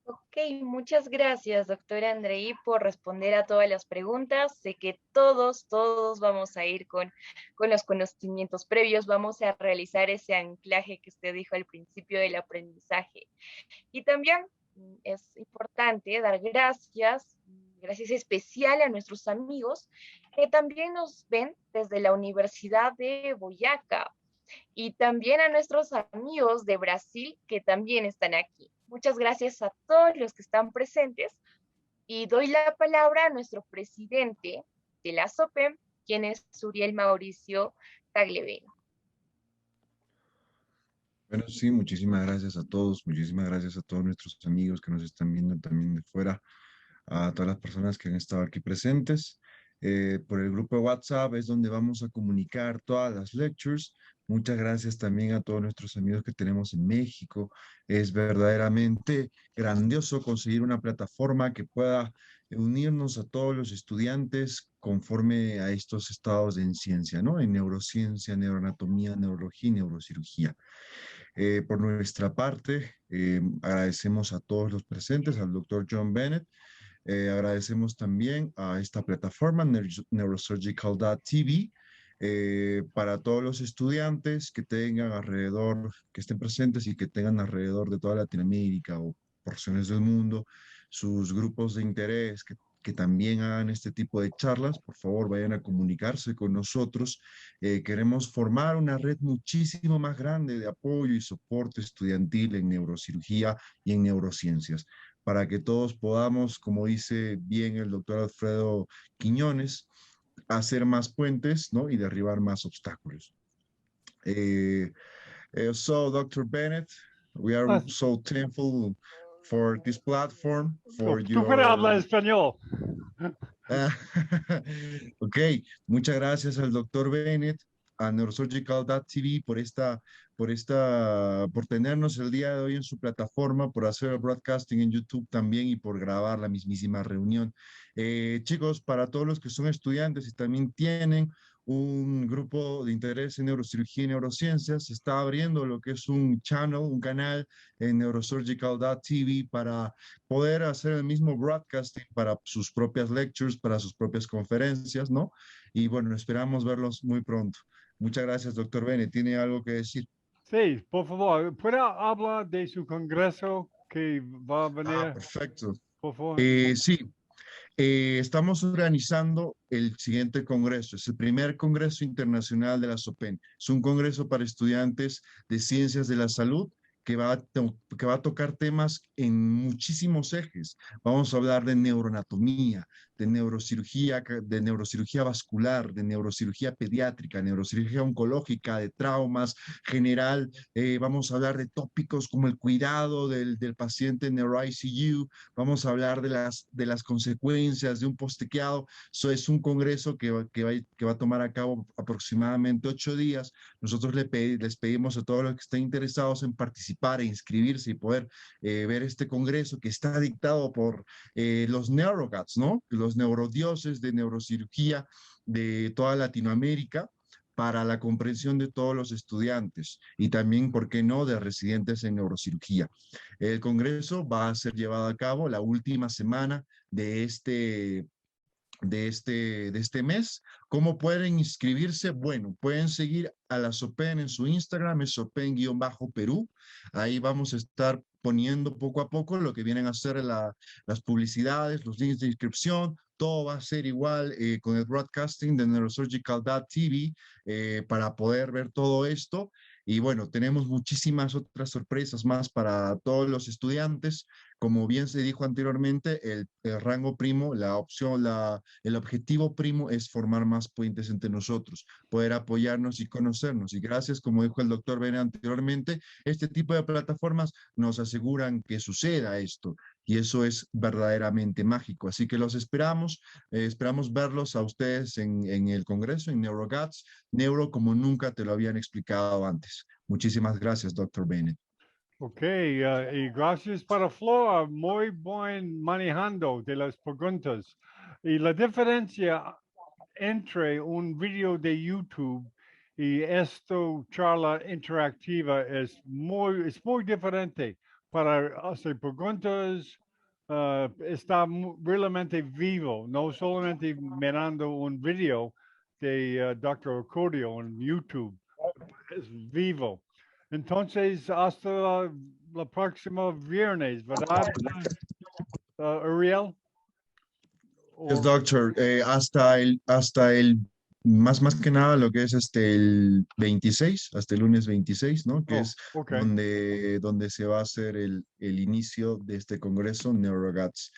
Ok, muchas gracias, doctora Andrei, por responder a todas las preguntas. Sé que todos vamos a ir con los conocimientos previos, vamos a realizar ese anclaje que usted dijo al principio del aprendizaje. Y también es importante dar gracias, gracias especial a nuestros amigos que también nos ven desde la Universidad de Boyacá y también a nuestros amigos de Brasil que también están aquí. Muchas gracias a todos los que están presentes y doy la palabra a nuestro presidente de la SOPEM, quien es Uriel Mauricio Tagleveno. Bueno, sí, muchísimas gracias a todos, muchísimas gracias a todos nuestros amigos que nos están viendo también de fuera, a todas las personas que han estado aquí presentes. Por el grupo de WhatsApp es donde vamos a comunicar todas las lectures. Muchas gracias también a todos nuestros amigos que tenemos en México. Es verdaderamente grandioso conseguir una plataforma que pueda unirnos a todos los estudiantes conforme a estos estados en ciencia, ¿no? En neurociencia, neuroanatomía, neurología y neurocirugía. Por nuestra parte, agradecemos a todos los presentes, al doctor John Bennett. Agradecemos también a esta plataforma, neurosurgical.tv, para todos los estudiantes que tengan alrededor, que estén presentes y que tengan alrededor de toda Latinoamérica o porciones del mundo, sus grupos de interés que también hagan este tipo de charlas, por favor vayan a comunicarse con nosotros. Queremos formar una red muchísimo más grande de apoyo y soporte estudiantil en neurocirugía y en neurociencias, para que todos podamos, como dice bien el doctor Alfredo Quiñones, hacer más puentes, ¿no? Y derribar más obstáculos. So, Dr. Bennett, we are so thankful for this platform, for Tú puedes hablar your... español. Ok, muchas gracias al doctor Bennett, a neurosurgical.tv por tenernos el día de hoy en su plataforma, por hacer el broadcasting en YouTube también y por grabar la mismísima reunión. Chicos, para todos los que son estudiantes y también tienen un grupo de interés en neurocirugía y neurociencias, se está abriendo lo que es un channel, un canal en neurosurgical.tv para poder hacer el mismo broadcasting para sus propias lectures, para sus propias conferencias, ¿no? Y bueno, esperamos verlos muy pronto. Muchas gracias, doctor Bennett. ¿Tiene algo que decir? Sí, por favor, ¿puede hablar de su congreso que va a venir, Perfecto. por favor? Sí, estamos organizando el siguiente congreso. Es el primer congreso internacional de la SOPEN. Es un congreso para estudiantes de ciencias de la salud que que va a tocar temas en muchísimos ejes. Vamos a hablar de neuroanatomía, de neurocirugía vascular, de neurocirugía pediátrica, neurocirugía oncológica, de traumas general. Vamos a hablar de tópicos como el cuidado del paciente en neuro-ICU. Vamos a hablar de las consecuencias de un postequeado. Eso es un congreso que va a tomar a cabo aproximadamente 8 días. Nosotros les pedimos a todos los que estén interesados en participar e inscribirse y poder ver este congreso que está dictado por los NeuroGats, ¿no? Los neurodioses de neurocirugía de toda Latinoamérica, para la comprensión de todos los estudiantes y también, ¿por qué no?, de residentes en neurocirugía. El congreso va a ser llevado a cabo la última semana de este mes. ¿Cómo pueden inscribirse? Bueno, pueden seguir a la SOPEN en su Instagram, es SOPEN-Perú. Ahí vamos a estar poniendo poco a poco lo que vienen a ser las publicidades, los links de inscripción. Todo va a ser igual con el broadcasting de neurosurgical.tv para poder ver todo esto. Y bueno, tenemos muchísimas otras sorpresas más para todos los estudiantes. Como bien se dijo anteriormente, el rango primo, el objetivo primo es formar más puentes entre nosotros, poder apoyarnos y conocernos. Y gracias, como dijo el doctor Bennett anteriormente, este tipo de plataformas nos aseguran que suceda esto. Y eso es verdaderamente mágico. Así que los esperamos verlos a ustedes en el Congreso, en NeuroGats, Neuro como nunca te lo habían explicado antes. Muchísimas gracias, doctor Bennett. Ok, y gracias para Flora, muy buen manejando de las preguntas. Y la diferencia entre un video de YouTube y esto charla interactiva es muy diferente. Para hacer preguntas, está realmente vivo, no solamente mirando un video de Dr. Acordio en YouTube, es vivo. Entonces, hasta la próxima viernes, ¿verdad? Ariel? Yes, O- doctor. Hasta el más que nada lo que es el 26, hasta el lunes 26, ¿no? Que Oh, es okay. donde se va a hacer el inicio de este congreso NeuroGuts.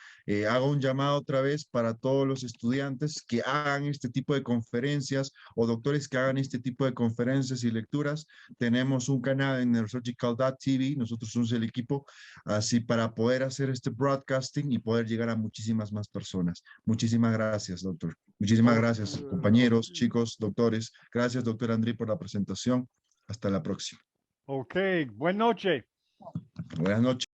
Hago un llamado otra vez para todos los estudiantes que hagan este tipo de conferencias o doctores que hagan este tipo de conferencias y lecturas. Tenemos un canal en neurosurgical.tv, nosotros somos el equipo, así para poder hacer este broadcasting y poder llegar a muchísimas más personas. Muchísimas gracias, doctor. Muchísimas gracias, compañeros, chicos, doctores. Gracias, doctor André, por la presentación. Hasta la próxima. Ok, buenas noches. Buenas noches.